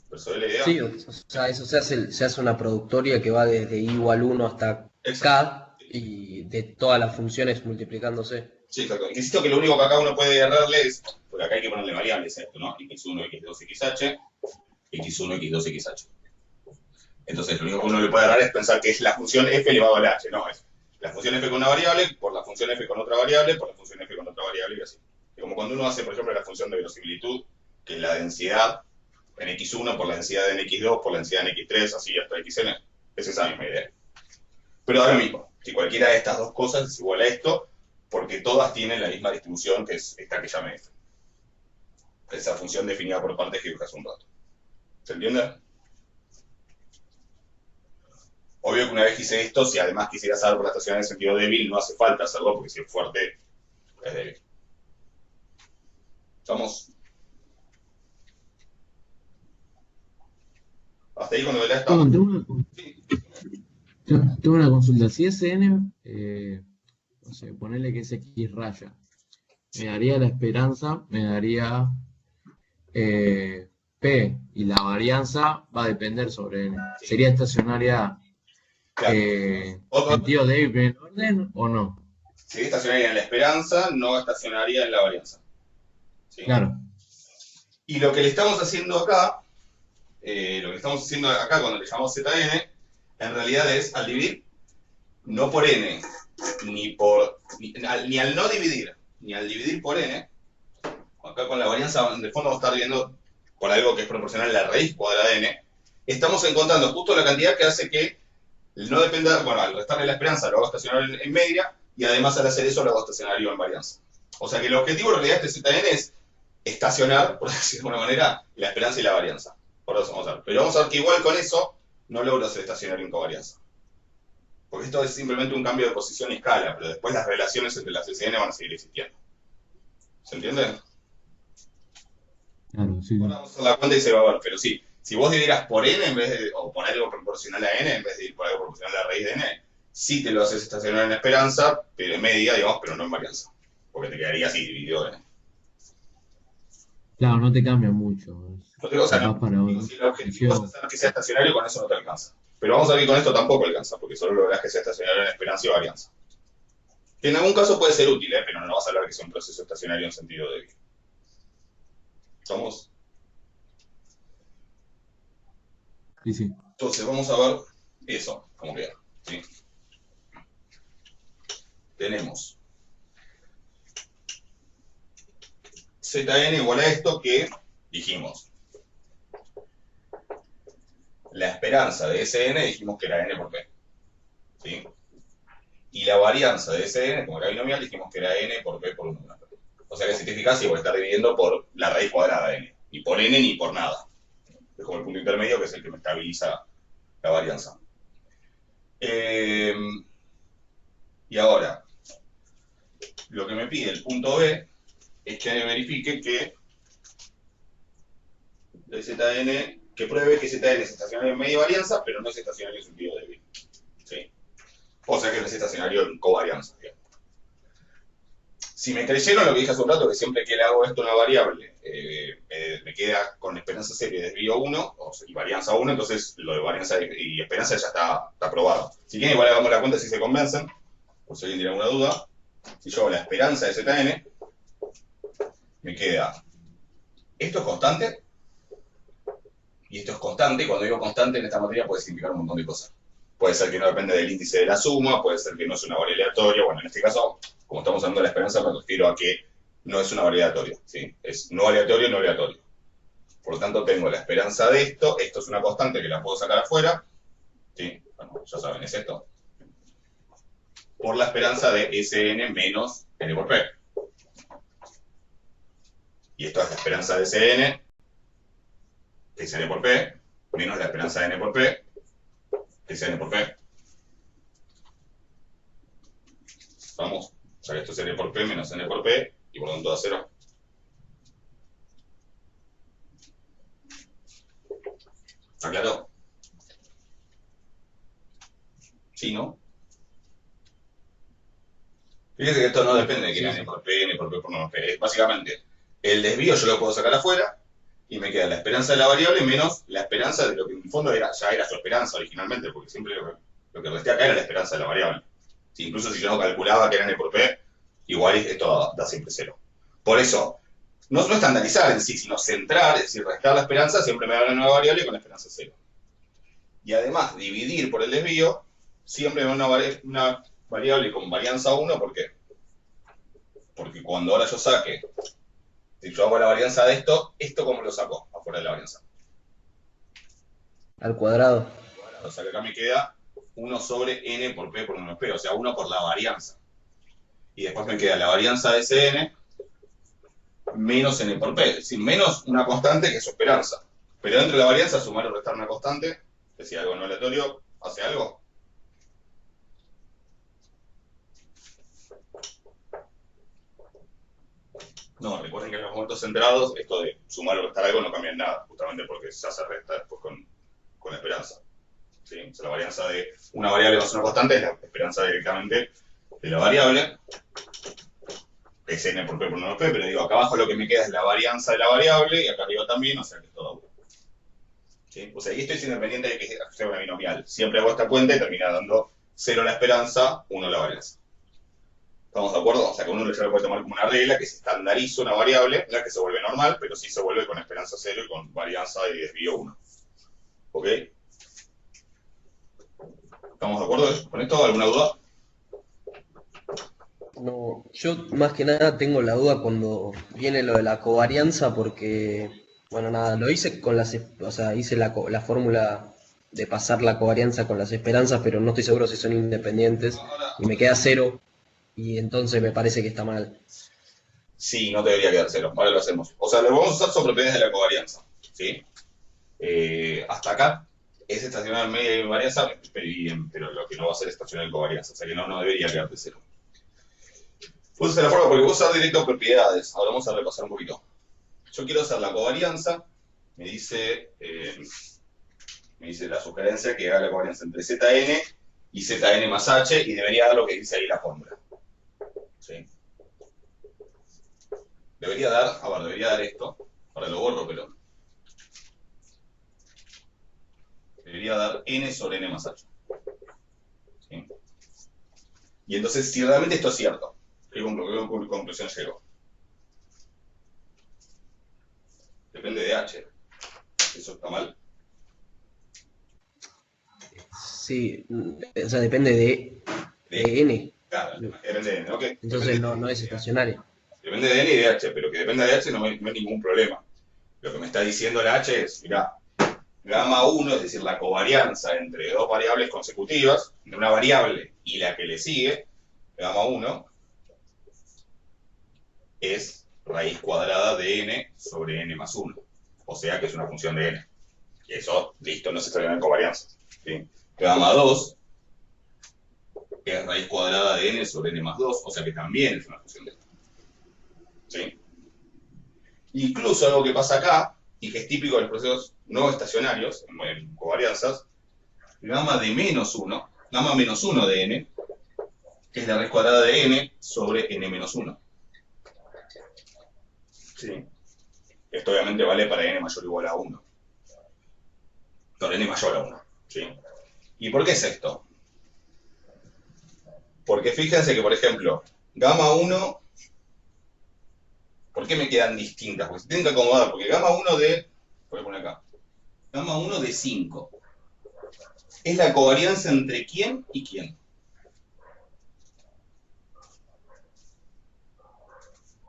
S1: ¿Percibí la idea?
S6: Sí, o sea, eso se hace una productoria que va desde i igual 1 hasta
S1: Exacto.
S6: k y de todas las funciones multiplicándose.
S1: Sí, exacto. Insisto que lo único que acá uno puede errarle es, porque acá hay que ponerle variables a esto, ¿no? x1, x2, xh, x1, x2, xh. Entonces, lo único que uno le puede errar es pensar que es la función f elevado al h, no, es la función f con una variable, por la función f con otra variable, por la función f con otra variable y así. Y como cuando uno hace, por ejemplo, la función de verosimilitud, que es la densidad en x1 por la densidad en x2 por la densidad en x3, así hasta xn, es esa misma idea. Pero da lo mismo, si cualquiera de estas dos cosas es igual a esto, porque todas tienen la misma distribución, que es esta que llamé f. Esa función definida por partes que dije hace un rato. ¿Se entiende? Obvio que una vez que hice esto, si además quisiera saber por la estacionalidad en sentido débil, no hace falta hacerlo, porque si es fuerte, es débil. ¿Estamos? ¿Hasta ahí cuando verás
S4: Perdón,
S1: estamos?
S4: tengo una consulta. Si es n, no sé, ponerle que es x raya, me daría la esperanza, me daría p, y la varianza va a depender sobre n.
S1: Sí.
S4: ¿Sería estacionaria
S1: Claro.
S4: sentido débil en orden o no?
S1: Si estacionaria en la esperanza, no estacionaria en la varianza. ¿Sí?
S4: Claro.
S1: Y lo que le estamos haciendo acá, cuando le llamamos zn, en realidad es al dividir, no por n, ni al no dividir, ni al dividir por n. Acá con la varianza, de fondo vamos a estar viendo por algo que es proporcional a la raíz cuadrada de n. Estamos encontrando justo la cantidad que hace que no dependa, bueno, al restarle la esperanza lo hago estacionario en media, y además al hacer eso lo hago estacionario en varianza. O sea que el objetivo en realidad de este zn es estacionar, por decirlo de alguna manera, la esperanza y la varianza. Por eso vamos a ver. Pero vamos a ver que igual con eso no logro hacer estacionario en covarianza. Porque esto es simplemente un cambio de posición y escala, pero después las relaciones entre las SN van a seguir existiendo. ¿Se entiende?
S4: Claro, sí.
S1: Ahora vamos a hacer la cuenta y se va a ver, pero sí, si vos dividieras por n en vez de, o por algo proporcional a n en vez de ir por algo proporcional a la raíz de n, sí te lo haces estacionar en esperanza, pero en media, digamos, pero no en varianza. Porque te quedaría así dividido en n.
S4: Claro, no te cambia mucho.
S1: O sea,
S4: Capaz para
S1: digo, si el objetivo es hacer que sea estacionario, con eso no te alcanza. Pero vamos a ver que con esto tampoco alcanza, porque solo lográs que sea estacionario en esperanza y varianza. Que en algún caso puede ser útil, pero no vas a hablar que sea un proceso estacionario en sentido débil. ¿Estamos?
S4: Sí, sí.
S1: Entonces, vamos a ver eso, cómo queda. ¿Sí? Tenemos Zn igual a esto que dijimos. La esperanza de Sn dijimos que era n por p. ¿Sí? Y la varianza de Sn, como era binomial, dijimos que era n por p por 1. O sea que si te fijas, igual estar dividiendo por la raíz cuadrada de n. Ni por n ni por nada. Es como el punto intermedio, que es el que me estabiliza la varianza. Y ahora, lo que me pide el punto B es que verifique que de Zn, que pruebe que Zn es estacionario en media varianza, pero no es estacionario en sentido débil. ¿Sí? O sea que no es estacionario en covarianza. Digamos. Si me creyeron lo que dije hace un rato, que siempre que le hago esto a una variable, me queda con esperanza serie desvío 1 y varianza 1, entonces lo de varianza y esperanza ya está probado. Si quieren, igual hagamos la cuenta si se convencen, por si alguien tiene alguna duda. Si yo hago la esperanza de Zn, me queda, esto es constante, y esto es constante, y cuando digo constante en esta materia puede significar un montón de cosas. Puede ser que no depende del índice de la suma, puede ser que no es una variable aleatoria, bueno, en este caso, como estamos hablando de la esperanza, me refiero a que no es una variable aleatoria, ¿sí? Es no aleatorio, no aleatorio. Por lo tanto, tengo la esperanza de esto es una constante que la puedo sacar afuera, ¿sí? Bueno, ya saben, es esto. Por la esperanza de Sn menos n por p. Y esto es la esperanza de Sn, que es n por p, menos la esperanza de n por p, que es n por p. Vamos, o sea que esto es n por p menos n por p, y por lo tanto da 0. ¿Está claro? ¿Sí, no? Fíjense que esto no depende de que n por p por 1 más p. Básicamente, el desvío yo lo puedo sacar afuera, Y me queda la esperanza de la variable menos la esperanza de lo que en el fondo ya era su esperanza originalmente, porque siempre lo que resté acá era la esperanza de la variable. Sí, incluso si yo no calculaba que era n por p, igual esto da siempre 0. Por eso, no estandarizar en sí, sino centrar, es decir, restar la esperanza, siempre me da una nueva variable con la esperanza 0. Y además, dividir por el desvío, siempre me da una variable con varianza 1, ¿por qué? Porque cuando ahora yo saque, si yo hago la varianza de ¿esto cómo lo saco afuera de la varianza?
S6: Al cuadrado.
S1: O sea que acá me queda 1 sobre n por p por 1p, o sea, 1 por la varianza. Y después me queda la varianza de ese n menos n por p, es decir, menos una constante que es su esperanza. Pero dentro de la varianza, sumar o restar una constante, es decir, algo no aleatorio, ¿hace algo? No, recuerden que en los momentos centrados, esto de sumar o restar algo no cambia en nada, justamente porque ya se resta después con la esperanza. ¿Sí? O sea, la varianza de una variable más una constante es la esperanza directamente de la variable, que es n por p por 1p, pero digo, acá abajo lo que me queda es la varianza de la variable, y acá arriba también, o sea que es todo 1. ¿Sí? O sea, y esto es independiente de que sea una binomial. Siempre hago esta cuenta y termina dando 0 la esperanza, 1 la varianza. ¿Estamos de acuerdo? O sea, que uno ya lo puede tomar como una regla que se estandariza una variable, no es que se vuelve normal, pero sí se vuelve con esperanza 0 y con varianza y desvío 1. ¿Ok? ¿Estamos de acuerdo con esto? ¿Alguna duda?
S6: No, yo más que nada tengo la duda cuando viene lo de la covarianza porque, bueno, nada, lo hice con o sea, hice la fórmula de pasar la covarianza con las esperanzas, pero no estoy seguro si son independientes y me queda 0 y entonces me parece que está mal.
S1: Sí, no te debería quedar 0. Ahora lo hacemos. O sea, lo vamos a usar sobre propiedades de la covarianza. ¿Sí? Hasta acá es estacionar media y varianza, pero lo que no va a ser estacionar covarianza. O sea que no debería quedarte 0. Puse la forma porque voy a usar directo propiedades. Ahora vamos a repasar un poquito. Yo quiero hacer la covarianza. Me dice la sugerencia que haga la covarianza entre Zn y Zn más H y debería dar lo que dice ahí la fórmula. ¿Sí? Debería dar esto. Ahora lo borro, pero debería dar n sobre n más h. ¿Sí? Y entonces, si realmente esto es cierto, ¿qué conclusión llego? Depende de h. Eso está mal.
S6: Sí, o sea, depende de n.
S1: Claro, depende de n, ¿ok?
S6: Entonces
S1: Depende
S6: no es estacionaria.
S1: Depende de n y de h, pero que dependa de h no hay ningún problema. Lo que me está diciendo la h es, mirá, gamma 1, es decir, la covarianza entre dos variables consecutivas, entre una variable y la que le sigue, gamma 1, es raíz cuadrada de n sobre n más 1. O sea que es una función de n. Y eso, listo, no se estaría en covarianza. ¿Sí? Gamma 2 es raíz cuadrada de n sobre n más 2, o sea que también es una función de n. ¿Sí? Incluso algo que pasa acá, y que es típico de los procesos no estacionarios, en covarianzas, gamma de menos 1, gamma menos 1 de n, que es la raíz cuadrada de n sobre n menos 1. ¿Sí? Esto obviamente vale para n mayor o igual a 1. No, n mayor a 1. ¿Sí? ¿Y por qué es esto? Porque fíjense que, por ejemplo, gamma 1, ¿por qué me quedan distintas? Porque se tienen que acomodar, porque gamma 1 de, voy a poner acá, gamma 1 de 5, es la covarianza entre quién y quién.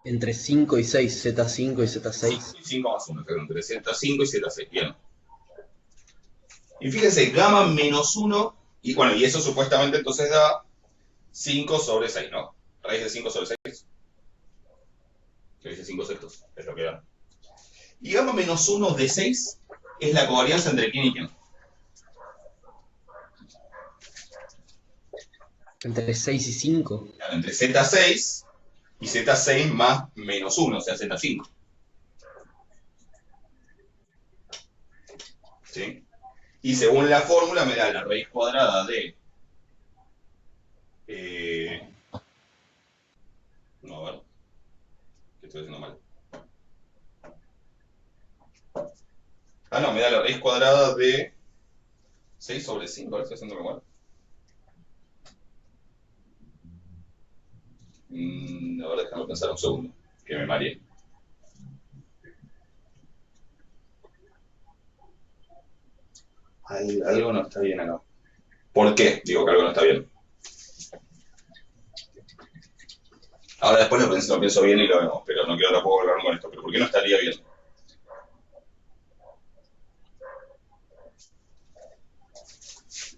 S6: Entre 5 y 6, Z5 y Z6.
S1: 5 más 1, entre Z5 y Z6, bien. Y fíjense, gamma menos 1, y bueno, y eso supuestamente entonces da 5 sobre 6, ¿no? Raíz de 5 sobre 6. Raíz de 5 sextos, es lo que da. Y gamma menos 1 de 6 es la covarianza entre quién y quién.
S6: Entre 6 y 5.
S1: Claro, entre Z6 y Z6 más menos 1, o sea, Z5. ¿Sí? Y según la fórmula me da la raíz cuadrada de... no, a ver. ¿Qué estoy haciendo mal? Ah, no, me da la raíz cuadrada de 6 sobre 5, a ver si estoy haciendo igual. A ver, déjame pensar un segundo, que me mareé. Algo no está bien acá. ¿Por qué digo que algo no está bien? Ahora después lo pienso bien y lo vemos, pero no quiero tampoco hablar con esto. ¿Pero por qué no estaría bien?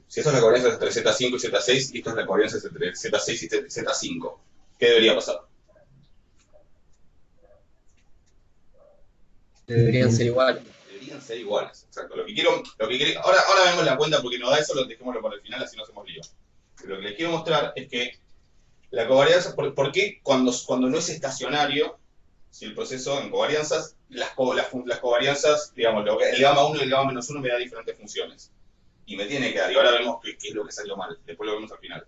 S1: Si esto es la covarianza entre Z5 y Z6, y esto es la covarianza entre Z6 y Z5, ¿qué debería pasar?
S6: Deberían ser igual.
S1: Deberían ser iguales, exacto. Ahora vemos la cuenta porque nos da eso, lo dejémoslo para el final, así no hacemos lío. Pero lo que les quiero mostrar es que la covarianza, ¿por qué cuando no es estacionario, si el proceso en covarianzas, las covarianzas, digamos, el gamma 1 y el gamma menos 1 me da diferentes funciones? Y me tiene que dar, y ahora vemos qué es lo que salió mal, después lo vemos al final.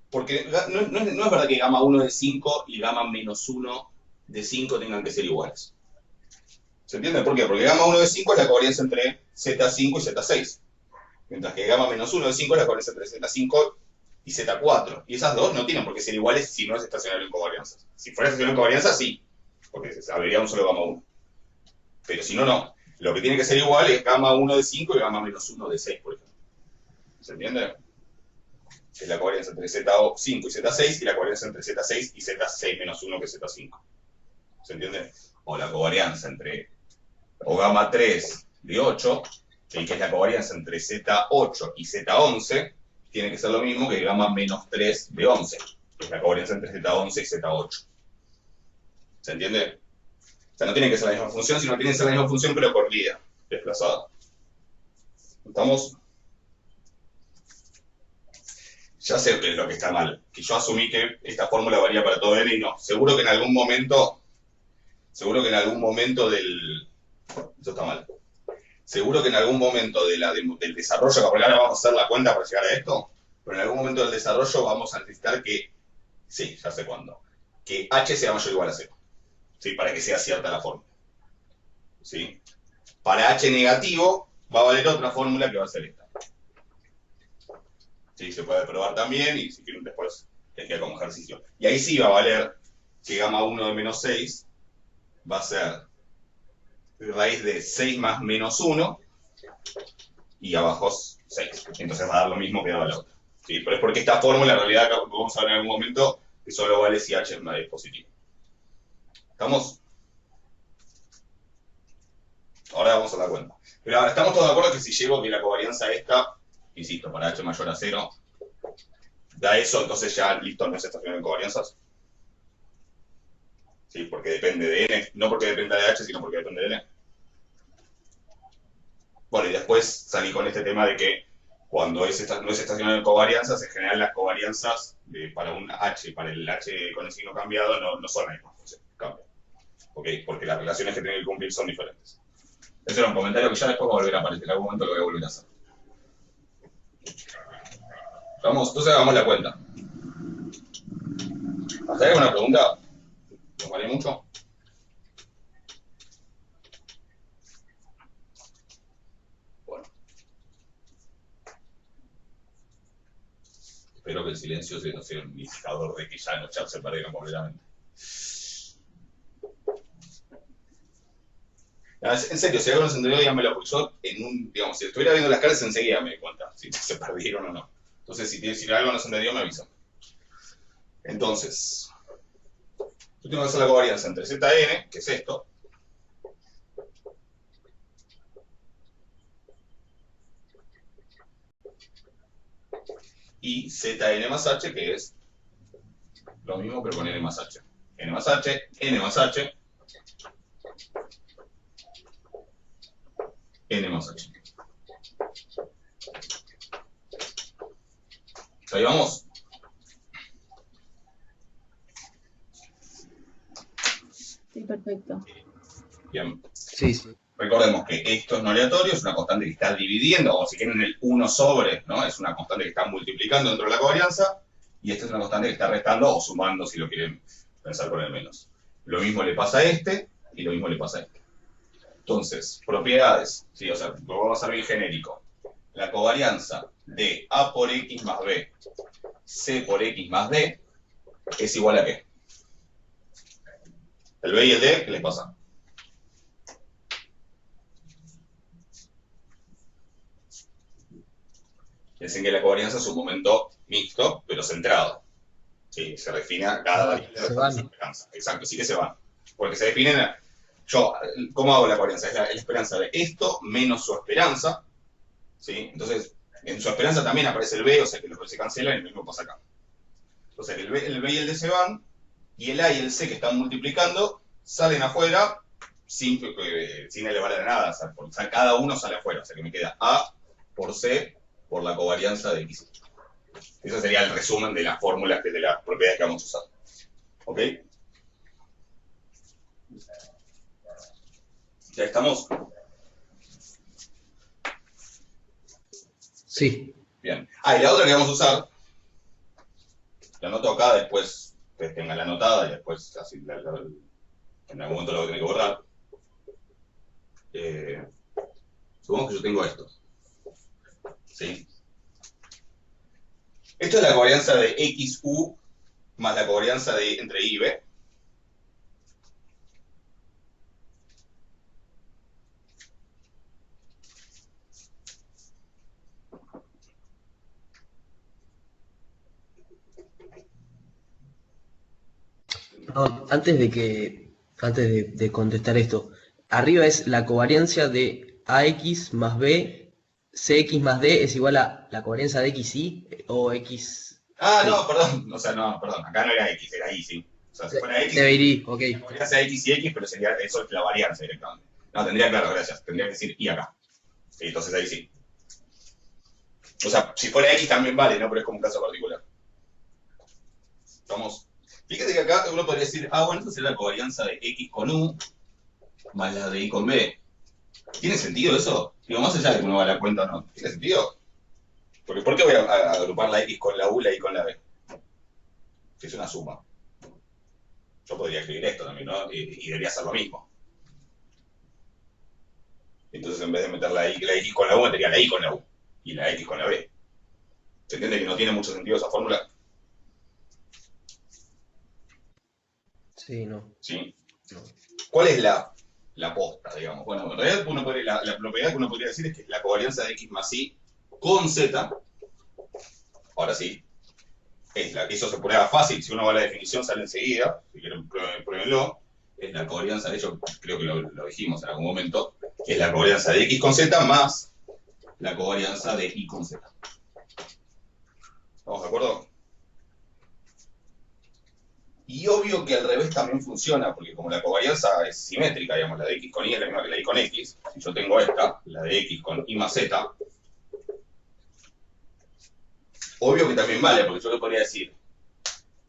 S1: Porque no es verdad que gamma 1 de 5 y gamma menos 1 de 5 tengan que ser iguales. ¿Se entiende? ¿Por qué? Porque gamma 1 de 5 es la covarianza entre Z5 y Z6. Mientras que gamma menos 1 de 5 es la covarianza entre Z5 y Z4. Y esas dos no tienen por qué ser iguales si no es estacionario en covarianzas. Si fuera estacionario en covarianzas, sí. Porque habría un solo gamma 1. Pero si no, no. Lo que tiene que ser igual es gamma 1 de 5 y gamma menos 1 de 6, por ejemplo. ¿Se entiende? Es la covarianza entre Z5 y Z6 y la covarianza entre Z6 y Z6 menos 1 que es Z5. ¿Se entiende? O la covarianza entre, o gamma 3 de 8, que es la covarianza entre Z8 y Z11, tiene que ser lo mismo que gamma menos 3 de 11, que es la covarianza entre Z11 y Z8. ¿Se entiende? O sea, no tiene que ser la misma función, sino tiene que ser la misma función pero corrida, desplazada. ¿Estamos? Ya sé qué es lo que está mal, que yo asumí que esta fórmula valía para todo n y no. Seguro que en algún momento del... Eso está mal. Seguro que en algún momento del desarrollo, porque ahora vamos a hacer la cuenta para llegar a esto, pero en algún momento del desarrollo vamos a necesitar que, sí, ya sé cuándo, que h sea mayor o igual a 0, ¿sí? Para que sea cierta la fórmula. ¿Sí? Para h negativo va a valer otra fórmula que va a ser esta. Sí, se puede probar también y si quieren después les queda como ejercicio. Y ahí sí va a valer que gamma 1 de menos 6 va a ser raíz de 6 más menos 1 y abajo 6. Entonces va a dar lo mismo que daba la otra. ¿Sí? Pero es porque esta fórmula en realidad vamos a ver en algún momento que solo vale si h es positivo. ¿Estamos? Ahora vamos a dar cuenta. Pero ahora, ¿estamos todos de acuerdo que si llego que la covarianza esta, insisto, para h mayor a 0, da eso, entonces ya listo, no es estacionario en covarianzas? Sí, porque depende de n, no porque dependa de h, sino porque depende de n. Bueno, y después salí con este tema de que cuando no es estacionario en covarianzas, en general las covarianzas para un h, para el h con el signo cambiado, no son la misma función, cambian. ¿Okay? Porque las relaciones que tienen que cumplir son diferentes. Ese era un comentario que ya después va a volver a aparecer, en algún momento lo voy a volver a hacer. Vamos, entonces hagamos la cuenta. ¿Hasta ahí alguna pregunta? ¿Nos vale mucho? Bueno. Espero que el silencio no sea un indicador de que ya los chats se perdieron completamente. En serio, si algo no se entendió, díganmelo, porque yo, digamos, si estuviera viendo las caras, enseguida me di cuenta si se perdieron o no. Entonces, si algo no se entendió, me avisan. Entonces, yo tengo que hacer la covarianza entre Zn, que es esto, y Zn más h, que es lo mismo pero con n más h. N más h, n más h, n más h. Ahí vamos.
S3: Sí, perfecto.
S1: Bien.
S6: Sí, sí.
S1: Recordemos que esto es no aleatorio, es una constante que está dividiendo, o si quieren el 1 sobre, ¿no? Es una constante que está multiplicando dentro de la covarianza, y esta es una constante que está restando o sumando, si lo quieren pensar con el menos. Lo mismo le pasa a este, y lo mismo le pasa a este. Entonces, propiedades, ¿sí? O sea, lo vamos a hacer bien genérico. La covarianza de A por X más B, C por X más D, es igual a ¿qué? El B y el D, ¿qué les pasa? Dicen que la covarianza es un momento mixto, pero centrado. Sí, se define a cada variable de
S6: Se
S1: su
S6: van.
S1: esperanza. Exacto, sí que se van. Porque se definen. Yo, ¿cómo hago la covarianza? Es la esperanza de esto menos su esperanza. ¿Sí? Entonces, en su esperanza también aparece el B, o sea que los B se cancelan y lo mismo pasa acá. O sea que el B y el D se van, y el A y el C que están multiplicando salen afuera sin elevar a nada. O sea, cada uno sale afuera. O sea que me queda A por C por la covarianza de X. Ese sería el resumen de las fórmulas, de las propiedades que vamos a usar. ¿Ok? ¿Ya estamos?
S6: Sí.
S1: Bien. Ah, y la otra que vamos a usar, la anoto acá, después ustedes tengan la anotada y después así, en algún momento lo voy a tener que borrar. Supongamos que yo tengo esto. ¿Sí? Esto es la covarianza de XU más la covarianza de entre I y B.
S6: No, antes de contestar esto, arriba es la covarianza de AX más B, CX más D es igual a la covarianza de XY o X.
S1: Ah,
S6: Sí.
S1: no, perdón. O sea, no, perdón. Acá no era X, era Y, sí. O sea, si fuera X,
S6: Debería, ok.
S1: podría ser X y X, pero sería eso es la varianza directamente. No, tendría, claro, gracias. Tendría que decir Y acá. Sí, entonces ahí sí. O sea, si fuera X también vale, ¿no? Pero es como un caso particular. Vamos. Fíjate que acá uno podría decir, ah, bueno, esta será la covarianza de X con U más la de Y con B. ¿Tiene sentido eso? Digo, más allá de que uno va a la cuenta o no. ¿Tiene sentido? Porque ¿por qué voy a agrupar la X con la U, la Y con la B? Si es una suma. Yo podría escribir esto también, ¿no? Y debería ser lo mismo. Entonces, en vez de meter la X con la U, metería la Y con la U y la X con la B. ¿Se entiende que no tiene mucho sentido esa fórmula?
S6: Sí, no.
S1: ¿Sí?
S6: No.
S1: ¿Cuál es la posta, digamos? Bueno, en realidad la propiedad que uno podría decir es que la covarianza de X más Y con Z, ahora sí, eso se prueba fácil, si uno va a la definición sale enseguida, si quieren pruébenlo, es la covarianza, de hecho creo que lo dijimos en algún momento, es la covarianza de X con Z más la covarianza de Y con Z. ¿Estamos de acuerdo? Y obvio que al revés también funciona, porque como la covarianza es simétrica, digamos, la de X con Y es la misma que la Y con X, si yo tengo esta, la de X con Y más Z, obvio que también vale, porque yo le podría decir,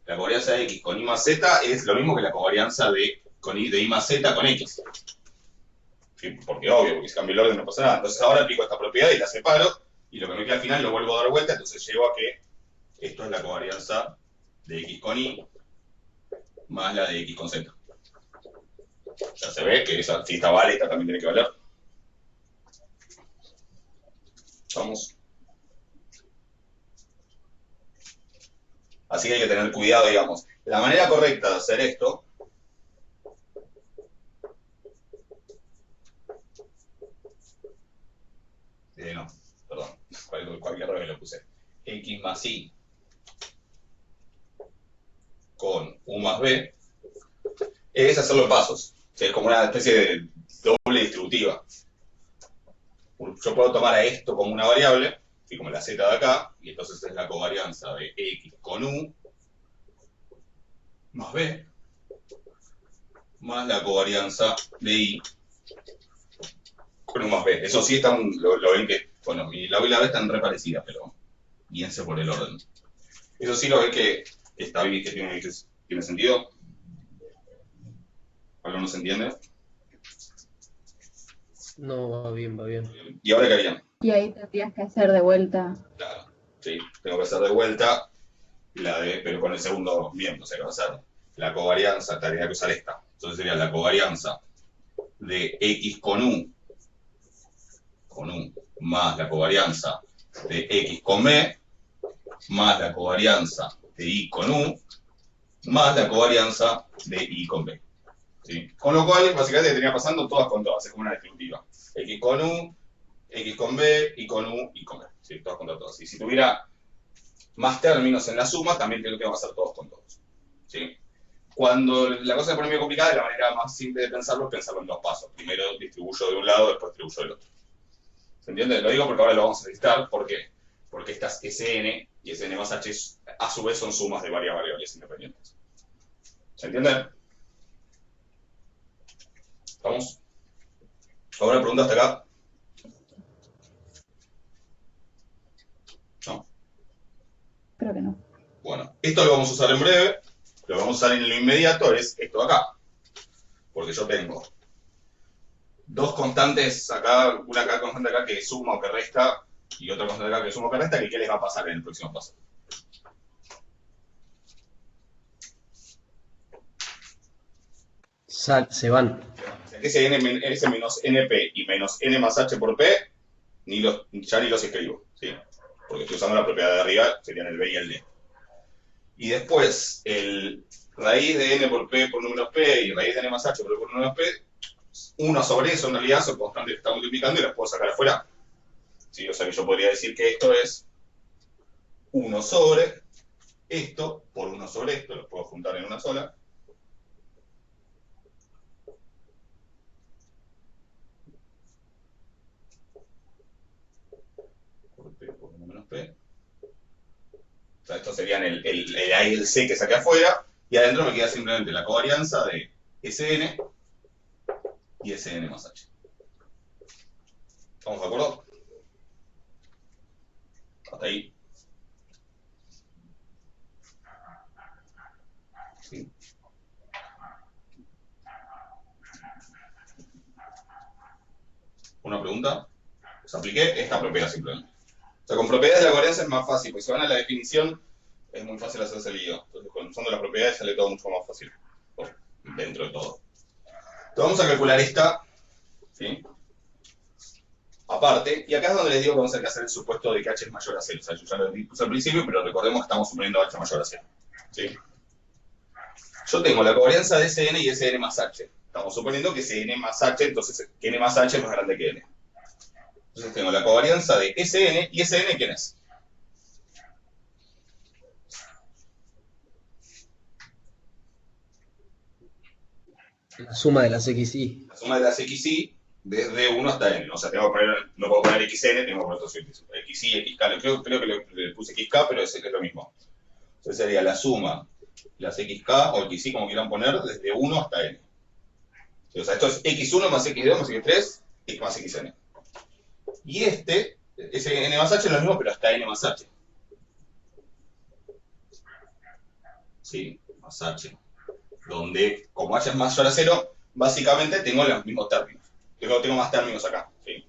S1: la covarianza de X con Y más Z es lo mismo que la covarianza de Y más Z con X. ¿Sí? Porque obvio, porque si cambio el orden no pasa nada. Entonces ahora aplico esta propiedad y la separo, y lo que me queda al final lo vuelvo a dar vuelta, entonces llego a que esto es la covarianza de X con Y más la de X con Z. Ya se ve que esa, si esta vale, esta también tiene que valer. Vamos. Así que hay que tener cuidado, digamos. La manera correcta de hacer esto no, perdón, cualquier error que le puse. X más Y con U más B es hacerlo en pasos. O sea, es como una especie de doble distributiva. Yo puedo tomar a esto como una variable, así como la Z de acá, y entonces es la covarianza de X con U más B más la covarianza de Y con U más B. Eso sí, lo ven que, bueno, la U y la B están re parecidas, pero guíense por el orden. Eso sí lo ven que está bien, que tiene sentido. ¿Algo no se entiende?
S6: No, va bien, va bien.
S1: ¿Y ahora qué harían?
S3: Y ahí tendrías que hacer de vuelta.
S1: Claro, sí, tengo que hacer de vuelta pero con el segundo miembro, o sea que va a ser la covarianza, tendría que usar esta. Entonces sería la covarianza de X con U, más la covarianza de X con B, más la covarianza de Y con U, más la covarianza de Y con B. ¿Sí? Con lo cual, básicamente, termina pasando todas con todas, es como una distributiva. X con U, X con B, Y con U, Y con B. ¿Sí? Todas contra todas. Y si tuviera más términos en la suma, también tengo que hacer todos con todos. ¿Sí? Cuando la cosa se pone muy complicada, la manera más simple de pensarlo es pensarlo en dos pasos. Primero distribuyo de un lado, después distribuyo del otro. ¿Se entiende? Lo digo porque ahora lo vamos a necesitar. ¿Por qué? Porque estas Sn y Sn más h a su vez son sumas de varias variables independientes. ¿Se entiende? ¿Vamos? ¿Alguna pregunta hasta acá? ¿No?
S3: Creo que no.
S1: Bueno, esto lo vamos a usar en breve. Lo que vamos a usar en lo inmediato es esto de acá. Porque yo tengo dos constantes acá, una constante acá que suma o que resta, y otra constante acá que suma o que resta, que ¿qué les va a pasar en el próximo paso?
S6: Se van.
S1: Ese S menos NP y menos N más H por P, ya ni los escribo, ¿sí? Porque estoy usando la propiedad de arriba, serían el B y el D. Y después, el raíz de N por P por números P y raíz de N más H por P por números P, 1 sobre eso en realidad son constantes que están multiplicando y las puedo sacar afuera. ¿Sí? O sea que yo podría decir que esto es 1 sobre esto por 1 sobre esto, lo puedo juntar en una sola. Por P por menos P. O sea, estos serían el A y el C que saqué afuera, y adentro me queda simplemente la covarianza de Sn y Sn más H. ¿Estamos de acuerdo? Hasta ahí. ¿Sí? ¿Una pregunta? Pues apliqué esta propiedad simplemente. O sea, con propiedades de la covarianza es más fácil, porque si van a la definición es muy fácil hacerse el lío. Entonces, usando las propiedades sale todo mucho más fácil. Dentro de todo. Entonces, vamos a calcular esta, ¿sí? Aparte, y acá es donde les digo que vamos a tener que hacer el supuesto de que h es mayor a 0. O sea, yo ya lo puse al principio, pero recordemos que estamos suponiendo h mayor a 0. ¿Sí? Yo tengo la covarianza de Sn y Sn más h. Estamos suponiendo que Sn más h, entonces que n más h es más grande que n. Entonces tengo la covarianza de Sn, y Sn, ¿quién es?
S6: La suma de las XY.
S1: La suma de las XY desde 1 hasta n. O sea, tengo que poner, no puedo poner xn, tengo que poner otros XY, XK. Creo que le puse XK, pero es lo mismo. Entonces sería la suma, las XK o XY, como quieran poner, desde 1 hasta n. O sea, esto es X1 más X2 más X3, X más XN. Y ese n más h es lo mismo, pero hasta n más h. Sí, más h. Donde, como h es mayor a 0, básicamente tengo los mismos términos. Tengo más términos acá. ¿Sí?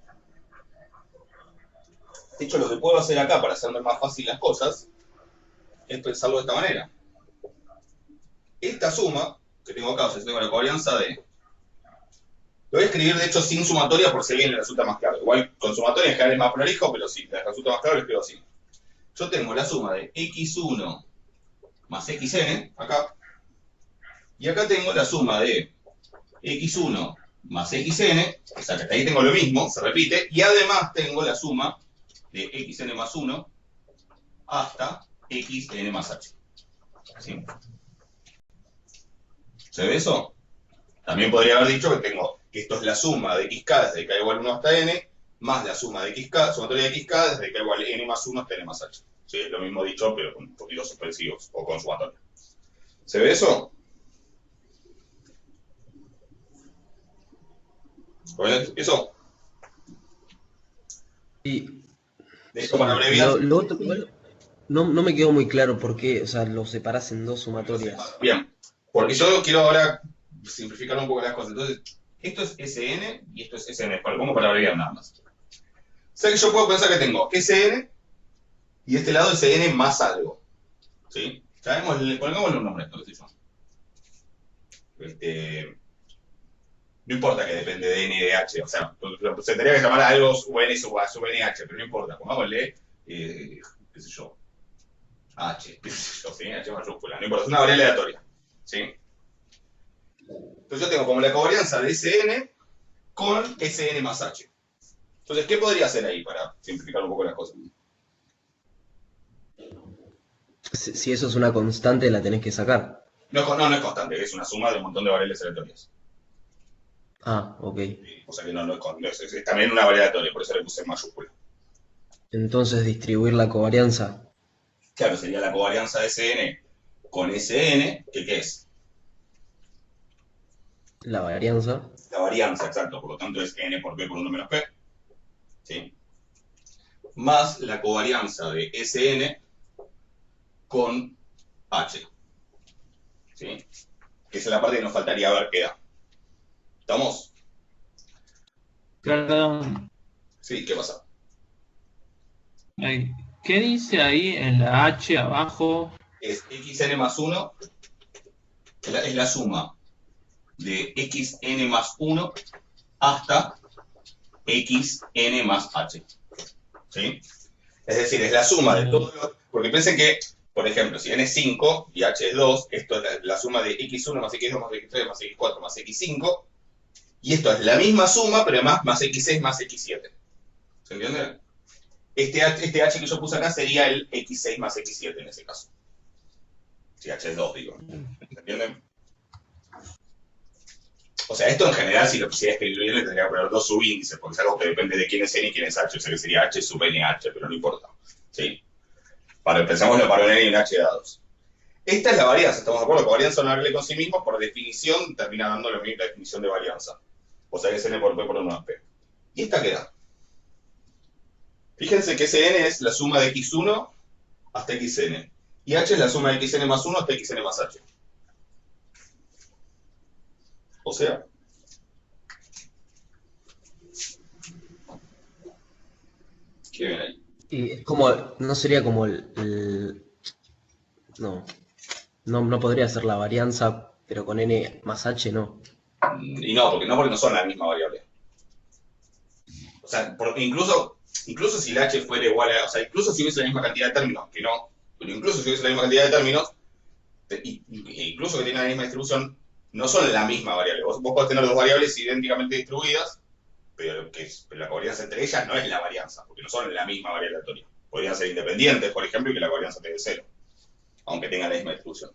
S1: De hecho, lo que puedo hacer acá para hacerme más fácil las cosas es pensarlo de esta manera. Esta suma que tengo acá, o sea, yo tengo la covarianza de... Lo voy a escribir, de hecho, sin sumatoria por si a alguien le resulta más claro. Igual con sumatoria en general es más prolijo, pero si les resulta más claro, lo escribo así. Yo tengo la suma de x1 más xn, acá. Y acá tengo la suma de x1 más xn, o sea que hasta ahí tengo lo mismo, se repite. Y además tengo la suma de xn más 1 hasta xn más h. ¿Sí? ¿Se ve eso? También podría haber dicho que tengo que esto es la suma de xk desde k igual 1 hasta n, más la suma de xk, sumatoria de xk desde k igual n más 1 hasta n más h. Sí, es lo mismo dicho, pero con un poquito suspensivos o con sumatoria. ¿Se ve eso? ¿Eso?
S6: Y
S1: De esto para abreviar.
S6: lo otro, igual, no me quedó muy claro por qué, o sea, lo separás en dos sumatorias.
S1: Bien, porque yo quiero ahora simplificar un poco las cosas. Entonces, esto es Sn y esto es Sn, como para abreviar nada más. O sea que yo puedo pensar que tengo Sn y este lado Sn más algo. ¿Sí? Pongámosle un nombre, qué sé yo. No importa que depende de n y de h, o sea, se tendría que llamar a algo sub n sub a sub nh, pero no importa, pongámosle, qué sé yo, h, qué sé yo, ¿sí? H mayúscula, no importa, es una variable aleatoria, ¿sí? Entonces yo tengo como la covarianza de Sn con Sn más h. Entonces, ¿qué podría hacer ahí para simplificar un poco las cosas?
S6: Si eso es una constante, la tenés que sacar.
S1: No es constante, es una suma de un montón de variables aleatorias.
S6: Ah, ok.
S1: O sea que es también una variable aleatoria, por eso le puse en mayúscula.
S6: Entonces distribuir la covarianza.
S1: Claro, sería la covarianza de Sn con Sn, que ¿qué es?
S6: La varianza.
S1: La varianza, exacto, por lo tanto es n por p por 1 menos p, ¿sí? Más la covarianza de Sn con h, ¿sí? Que es la parte que nos faltaría ver qué da. ¿Estamos?
S7: Perdón,
S1: Sí, ¿qué pasa?
S7: ¿qué dice ahí en la H abajo?
S1: Es xn más 1, es la suma de xn más 1 hasta xn más h, ¿sí? Es decir, es la suma de todos los... Porque piensen que, por ejemplo, si n es 5 y h es 2, esto es la suma de x1 más x2 más x3 más x4 más x5, y esto es la misma suma, pero además más x6 más x7. ¿Se entiende? Este h que yo puse acá sería el x6 más x7 en ese caso. Si h es 2, digo. ¿Se entienden? O sea, esto en general, si lo quisiera escribir bien, le tendría que poner dos subíndices, porque es algo que depende de quién es n y quién es h. O sea, que sería h sub nh, pero no importa. ¿Sí? Pensámoslo para un n y un h dados. Esta es la varianza, ¿estamos de acuerdo? Que varianza es una regla con sí mismo, por definición, termina dando la misma definición de varianza. O sea, que es n por p por 1 más p. ¿Y esta qué da? Fíjense que ese n es la suma de x1 hasta xn. Y h es la suma de xn más 1 hasta xn más h. O sea, ¿qué ven ahí?
S6: Y es como, no sería como no podría ser la varianza, pero con n más h no.
S1: Y no, porque no son la misma variable. O sea, incluso si la h fuera igual a... O sea, incluso si hubiese la misma cantidad de términos, que no, pero incluso si hubiese la misma cantidad de términos, incluso que tienen la misma distribución, no son la misma variable. Vos podés tener dos variables idénticamente distribuidas, pero la covarianza entre ellas no es la varianza, porque no son la misma variable aleatoria. Podrían ser independientes, por ejemplo, y que la covarianza te dé 0, aunque tengan la misma distribución.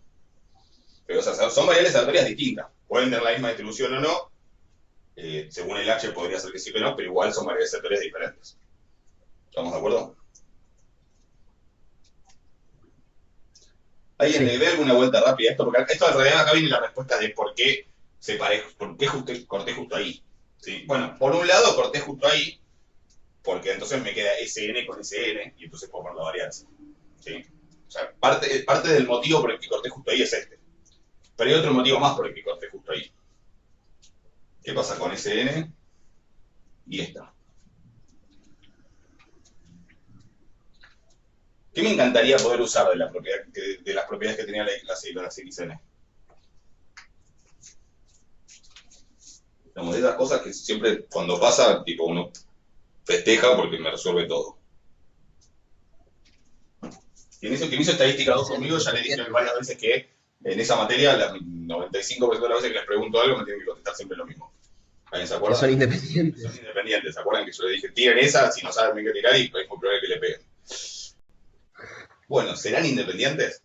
S1: Pero, o sea, son variables aleatorias distintas. Pueden tener la misma distribución o no. Según el h podría ser que sí o que no, pero igual son variables aleatorias diferentes. ¿Estamos de acuerdo? ¿Alguien le ve alguna vuelta rápida a esto? Porque esto en realidad acá viene la respuesta de por qué corté justo ahí. ¿Sí? Bueno, por un lado corté justo ahí, porque entonces me queda Sn con Sn, y entonces puedo poner la varianza. ¿Sí? O sea, parte del motivo por el que corté justo ahí es este. Pero hay otro motivo más por el que corté justo ahí. ¿Qué pasa con Sn y esta? ¿Qué me encantaría poder usar de las propiedades que tenía las xn? Digamos, de esas cosas que siempre cuando pasa, tipo, uno festeja porque me resuelve todo. Quien hizo estadística 2 conmigo ya le dije varias veces que en esa materia, las 95% de las veces que les pregunto algo me tienen que contestar siempre lo mismo. ¿Alguien se acuerda?
S6: Que son independientes.
S1: Son independientes, ¿se acuerdan que yo le dije, tiren esa, si no saben bien qué tirar y es muy probable que le peguen? Bueno, ¿serán independientes?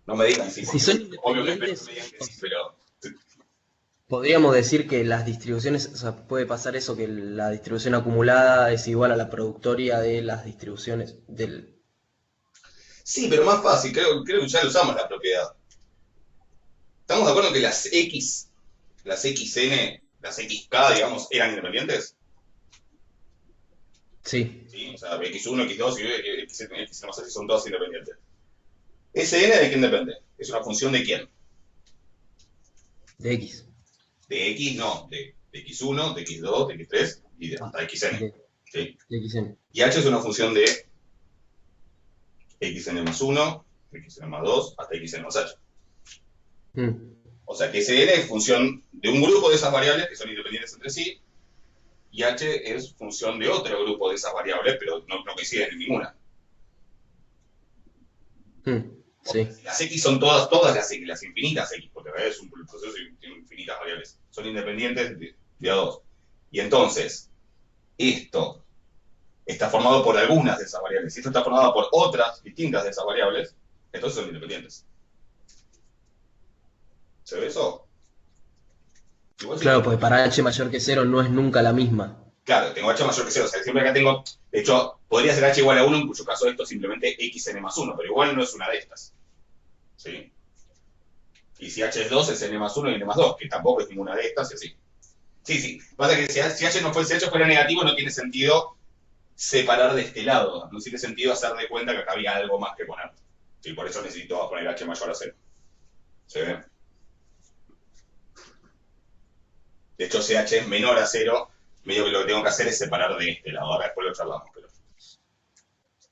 S1: No me digan sí.
S6: Si son
S1: Obvio que espero
S6: independientes,
S1: que me digan que sí, pero...
S6: podríamos decir que las distribuciones, o sea, puede pasar eso, que la distribución acumulada es igual a la productoria de las distribuciones del...
S1: Sí, pero más fácil, creo que ya lo usamos la propiedad. ¿Estamos de acuerdo que las xn, las xk, digamos, eran independientes?
S6: Sí,
S1: Sí, o sea, x1, x2 y xn más h son todas independientes. ¿Sn de quién depende? ¿Es una función de quién?
S6: de x.
S1: De x, no, de x1, de x2, de x3 y hasta xn.
S6: De
S1: ¿Sí?
S6: xn.
S1: Y h es una función de xn más 1, xn más 2 hasta xn más h.
S6: Mm.
S1: O sea que Sn es función de un grupo de esas variables que son independientes entre sí, y h es función de otro grupo de esas variables, pero no coinciden en ninguna.
S6: Sí.
S1: Las x son todas las x, las infinitas x, porque en realidad es un proceso y tiene infinitas variables. Son independientes de A2. Y entonces, esto está formado por algunas de esas variables. Si esto está formado por otras distintas de esas variables, entonces son independientes. ¿Se ve eso? Igual
S6: Claro,
S1: sí.
S6: pues para h mayor que 0 no es nunca la misma.
S1: Claro, tengo h mayor que 0. O sea, siempre acá tengo. De hecho, podría ser h igual a 1, en cuyo caso esto es simplemente xn más 1, pero igual no es una de estas. ¿Sí? Y si h es 2, es n más 1 y n más 2, que tampoco es ninguna de estas, y así. Sí. Pasa que si h no fuese, si h fuera negativo, no tiene sentido separar de este lado. No tiene sentido hacer de cuenta que acá había algo más que poner. Sí, por eso necesito poner h mayor a 0. ¿Se ve? De hecho, si h es menor a 0, medio que lo que tengo que hacer es separar de este lado. Ahora después lo charlamos,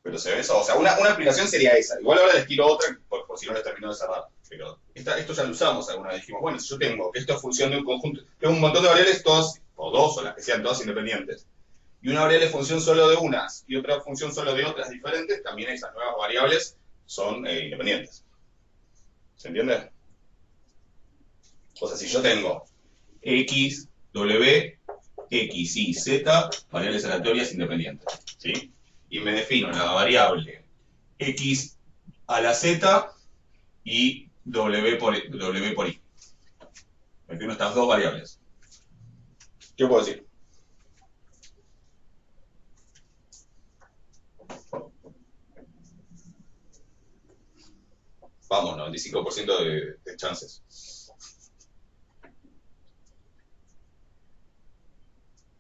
S1: pero se ve eso. O sea, una aplicación sería esa. Igual ahora les tiro otra, por si no les termino de cerrar. Pero esto ya lo usamos alguna vez. Dijimos, bueno, si yo tengo que esto es función de un conjunto, tengo un montón de variables, todas, o dos, o las que sean, todas independientes. Y una variable es función solo de unas y otra función solo de otras diferentes, también esas nuevas variables son independientes. ¿Se entiende? O sea, si yo tengo x, w, x y z, variables aleatorias independientes, ¿sí? Y me defino la variable x a la z y w por i. Me defino estas dos variables. ¿Qué puedo decir? Vamos, 95% de chances.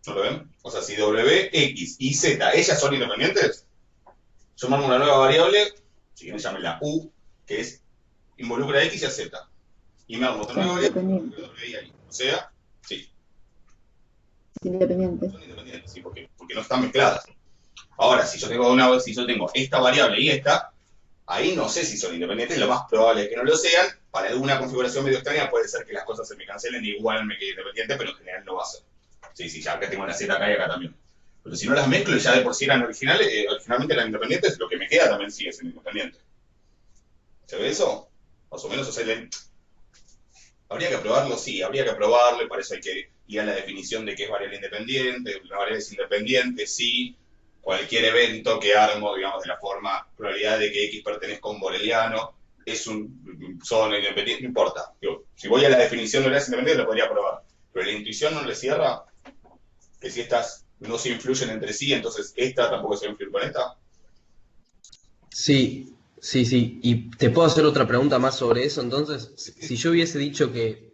S1: ¿No lo ven? O sea, si w, x y z, ellas son independientes, yo me armo una nueva variable, si quieren llamarla u, que es involucra a x y a z. Y me armo otra nueva variable, w y a y. O sea, sí.
S3: Independientes.
S1: Son independientes, sí, porque no están mezcladas. Ahora, si yo tengo esta variable y esta, ahí no sé si son independientes, lo más probable es que no lo sean. Para alguna configuración medio extraña puede ser que las cosas se me cancelen y igual me quede independiente, pero en general no va a ser. Sí, ya acá tengo una z acá y acá también. Pero si no las mezclo y ya de por sí eran originalmente eran independientes, lo que me queda también sigue siendo independiente. ¿Se ve eso? Más o menos, o sea, ¿habría que probarlo? Sí, habría que probarlo, y para eso hay que ir a la definición de qué es variable independiente. Una variable es independiente, sí. Cualquier evento que armo, digamos, de la forma probabilidad de que x pertenezca a un boreliano, son independientes, no importa. Digo, si voy a la definición de variables independientes, lo podría probar. Pero la intuición no le cierra que si estas no se influyen entre sí, entonces esta tampoco se va a influir con esta.
S6: Sí. ¿Y te puedo hacer otra pregunta más sobre eso? Entonces, si yo hubiese dicho que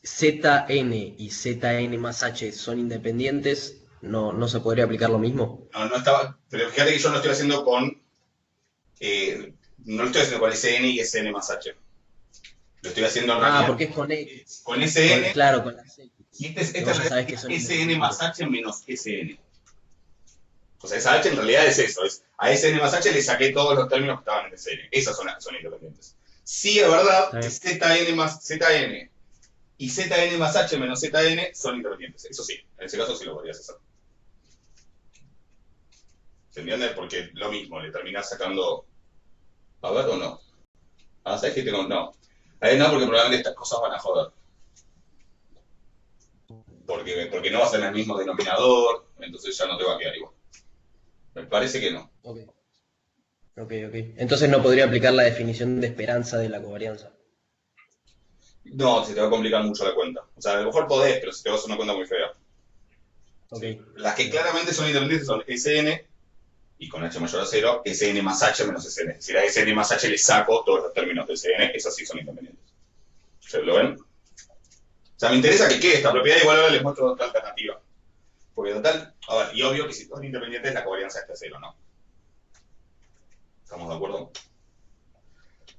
S6: Zn y Zn más h son independientes, ¿no se podría aplicar lo mismo?
S1: No estaba. Pero fíjate que yo no estoy haciendo con. No lo estoy haciendo con Sn y Sn más h. Lo estoy haciendo en realidad.
S6: Porque es con x.
S1: Con Sn.
S6: Claro, con las x.
S1: Y este
S6: Vos ya sabés que son
S1: Sn más h menos Sn. O sea, esa h en realidad es eso. A Sn más h le saqué todos los términos que estaban en Sn. Esas son las que son independientes. Sí, es verdad que Zn más Zn y Zn más h menos Zn son independientes. Eso sí, en ese caso sí lo podrías hacer. ¿Se entiende? Porque lo mismo, le terminás sacando. A ver o no. ¿Sabes que tengo? No. No, porque probablemente estas cosas van a joder. Porque no va a ser el mismo denominador, entonces ya no te va a quedar igual. Me parece que no.
S6: Ok. Entonces no podría aplicar la definición de esperanza de la covarianza.
S1: No, se te va a complicar mucho la cuenta. O sea, a lo mejor podés, pero se te va a hacer una cuenta muy fea.
S6: Okay.
S1: Las que claramente son independientes son Sn, y con h mayor a 0, Sn más h menos Sn. Si a Sn más h le saco todos los términos de Sn, esas sí son independientes. ¿Se lo ven? O sea, me interesa que quede esta propiedad, igual ahora les muestro otra alternativa. Porque total, a ver, y obvio que si son independientes la covarianza está a 0, ¿no? ¿Estamos de acuerdo?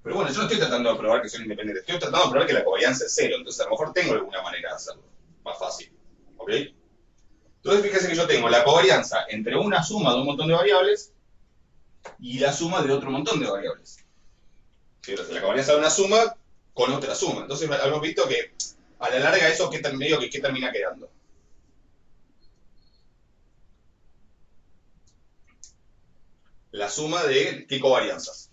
S1: Pero bueno, yo no estoy tratando de probar que son independientes, estoy tratando de probar que la covarianza es 0, entonces a lo mejor tengo alguna manera de hacerlo. Más fácil. ¿Ok? Entonces fíjense que yo tengo la covarianza entre una suma de un montón de variables y la suma de otro montón de variables. ¿Sí? Entonces, la covarianza de una suma con otra suma. Entonces, hemos visto que a la larga eso, ¿qué termina quedando? La suma de ¿qué covarianzas?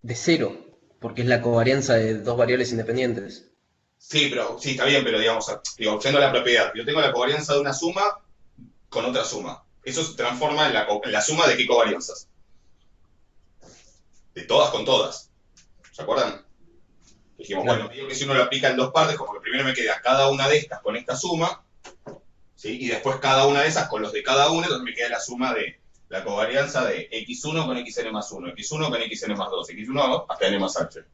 S6: De cero, porque es la covarianza de dos variables independientes.
S1: Sí, está bien, pero digamos, yendo a la propiedad. Yo tengo la covarianza de una suma con otra suma. Eso se transforma en la suma de ¿qué covarianzas? De todas con todas. ¿Se acuerdan? Dijimos,
S6: Claro.
S1: bueno, digo que si uno lo aplica en dos partes, como que primero me queda cada una de estas con esta suma, ¿sí? Y después cada una de esas con los de cada una, entonces me queda la suma de la covarianza de x1 con xn más 1, x1 con xn más 2, x1 hasta n más h,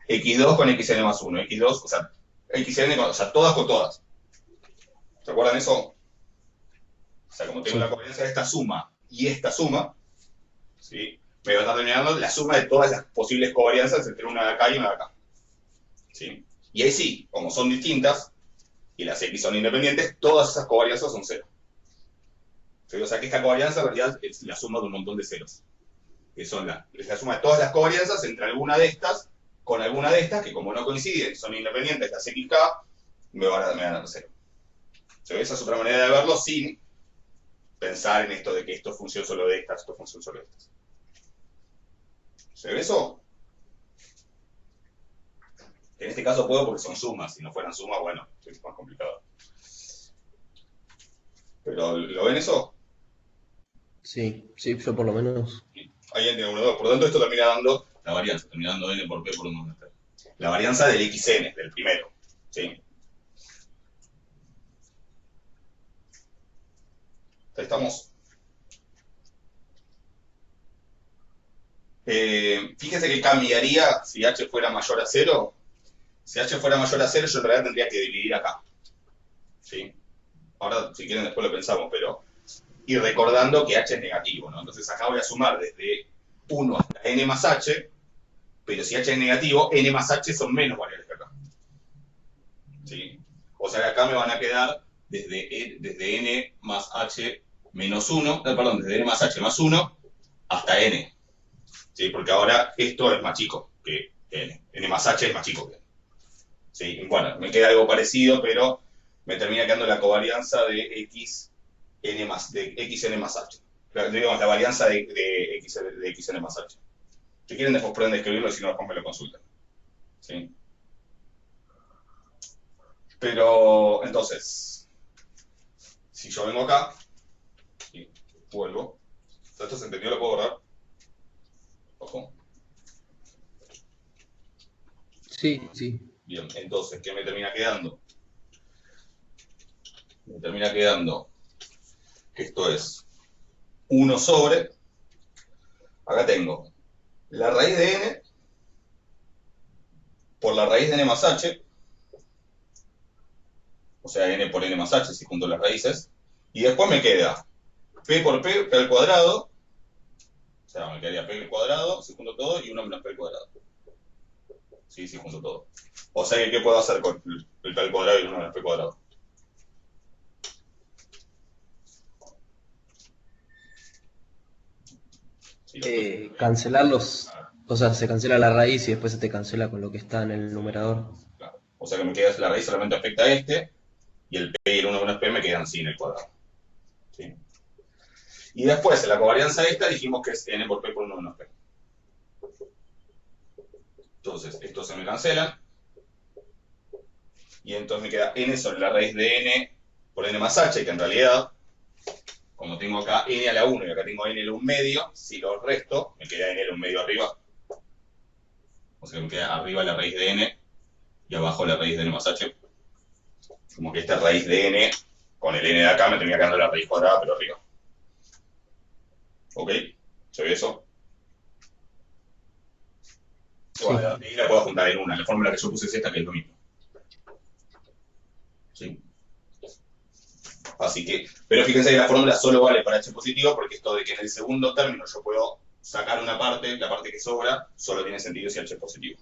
S1: x2 con xn más 1, x2, o sea, xn, o sea, todas con todas. ¿Se acuerdan eso? O sea, como tengo
S6: Sí.
S1: la covarianza de esta suma y esta suma, ¿sí? Me va a estar terminando la suma de todas las posibles covarianzas entre una de acá y una de acá. ¿Sí? Y ahí sí, como son distintas, y las x son independientes, todas esas covarianzas son cero. ¿Sí? O sea que esta covarianza en realidad es la suma de un montón de ceros. Que son es la suma de todas las covarianzas entre alguna de estas, con alguna de estas, que como no coinciden, son independientes, las xk, me van a dar cero. ¿Sí? Esa es otra manera de verlo sin pensar en esto de que esto funciona solo de estas, esto funciona solo de estas. ¿Se ve eso? En este caso puedo porque son sumas. Si no fueran sumas, bueno, es más complicado. ¿Pero lo ven eso?
S6: Sí, sí, yo por lo menos.
S1: Ahí en 1, 2. Por lo tanto, esto termina dando la varianza, termina dando n por p por 1 menos p. La varianza del xn, del primero. ¿Sí? Ahí estamos. Fíjense que cambiaría si h fuera mayor a 0. Si h fuera mayor a 0, yo en realidad tendría que dividir acá. ¿Sí? Ahora, si quieren, después lo pensamos, pero... Y recordando que h es negativo, ¿no? Entonces acá voy a sumar desde 1 hasta n más h, pero si h es negativo, n más h son menos variables que acá. ¿Sí? O sea que acá me van a quedar desde n más h menos 1, perdón, desde n más h más 1 hasta n. ¿Sí? Porque ahora esto es más chico que n. N más h es más chico que n. ¿Sí? Y bueno, me queda algo parecido, pero me termina quedando la covarianza de xn más h. Digamos, la varianza de xn más h. Si quieren, después pueden describirlo y si no, después me lo consultan. ¿Sí? Pero, entonces, si yo vengo acá y vuelvo, ¿esto se entendió? ¿Lo puedo borrar? Ojo.
S6: Sí, sí.
S1: Bien, entonces, ¿qué me termina quedando? Me termina quedando que esto es 1 sobre, acá tengo la raíz de n por la raíz de n más h, o sea, n por n más h si junto las raíces, y después me queda p por p al cuadrado, o sea, me quedaría p al cuadrado si junto todo y 1 menos p al cuadrado. Sí, sí, junto todo. O sea, ¿qué puedo hacer con el p al cuadrado y 1 menos p al cuadrado? Sí,
S6: Cancelarlos, o sea, se cancela la raíz y después se te cancela con lo que está en el numerador.
S1: claro. O sea que me queda la raíz solamente afecta a este, y el p y el 1 menos p me quedan sin el cuadrado. ¿Sí? Y después, en la covarianza esta, dijimos que es n por p por 1 menos p. Entonces, estos se me cancelan. Y entonces me queda n sobre la raíz de n por n más h, que en realidad, como tengo acá n a la 1 y acá tengo n a la 1 medio, si los resto, me queda n a la 1 medio arriba. O sea que me queda arriba la raíz de n y abajo la raíz de n más h. Como que esta raíz de n, con el n de acá, me termina quedando la raíz cuadrada, pero arriba. ¿Ok? ¿Se ve eso?
S6: Sí.
S1: Bueno, ahí la puedo juntar en una. La fórmula que yo puse es esta, que es lo mismo. ¿Sí? Así que, pero fíjense que la fórmula solo vale para h positivo, porque esto de que en el segundo término yo puedo sacar una parte, la parte que sobra, solo tiene sentido si h es positivo.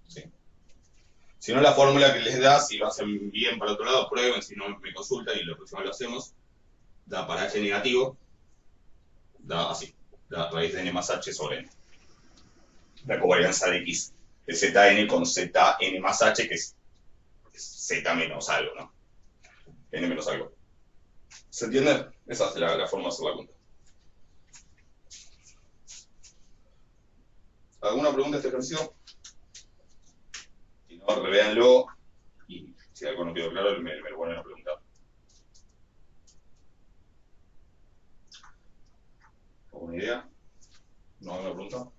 S1: ¿Sí? Si no, la fórmula que les da, si lo hacen bien para otro lado, prueben, si no me consultan y lo próximo lo hacemos, da para h negativo, da así, da raíz de n más h sobre n. La covarianza de x de zn con zn más h, que es z menos algo, ¿no? N menos algo. ¿Se entiende? Esa es la forma de hacer la cuenta. ¿Alguna pregunta de este ejercicio? Si no, revéanlo y si algo no quedó claro, me lo vuelven a preguntar. ¿Alguna idea? ¿No hay una pregunta?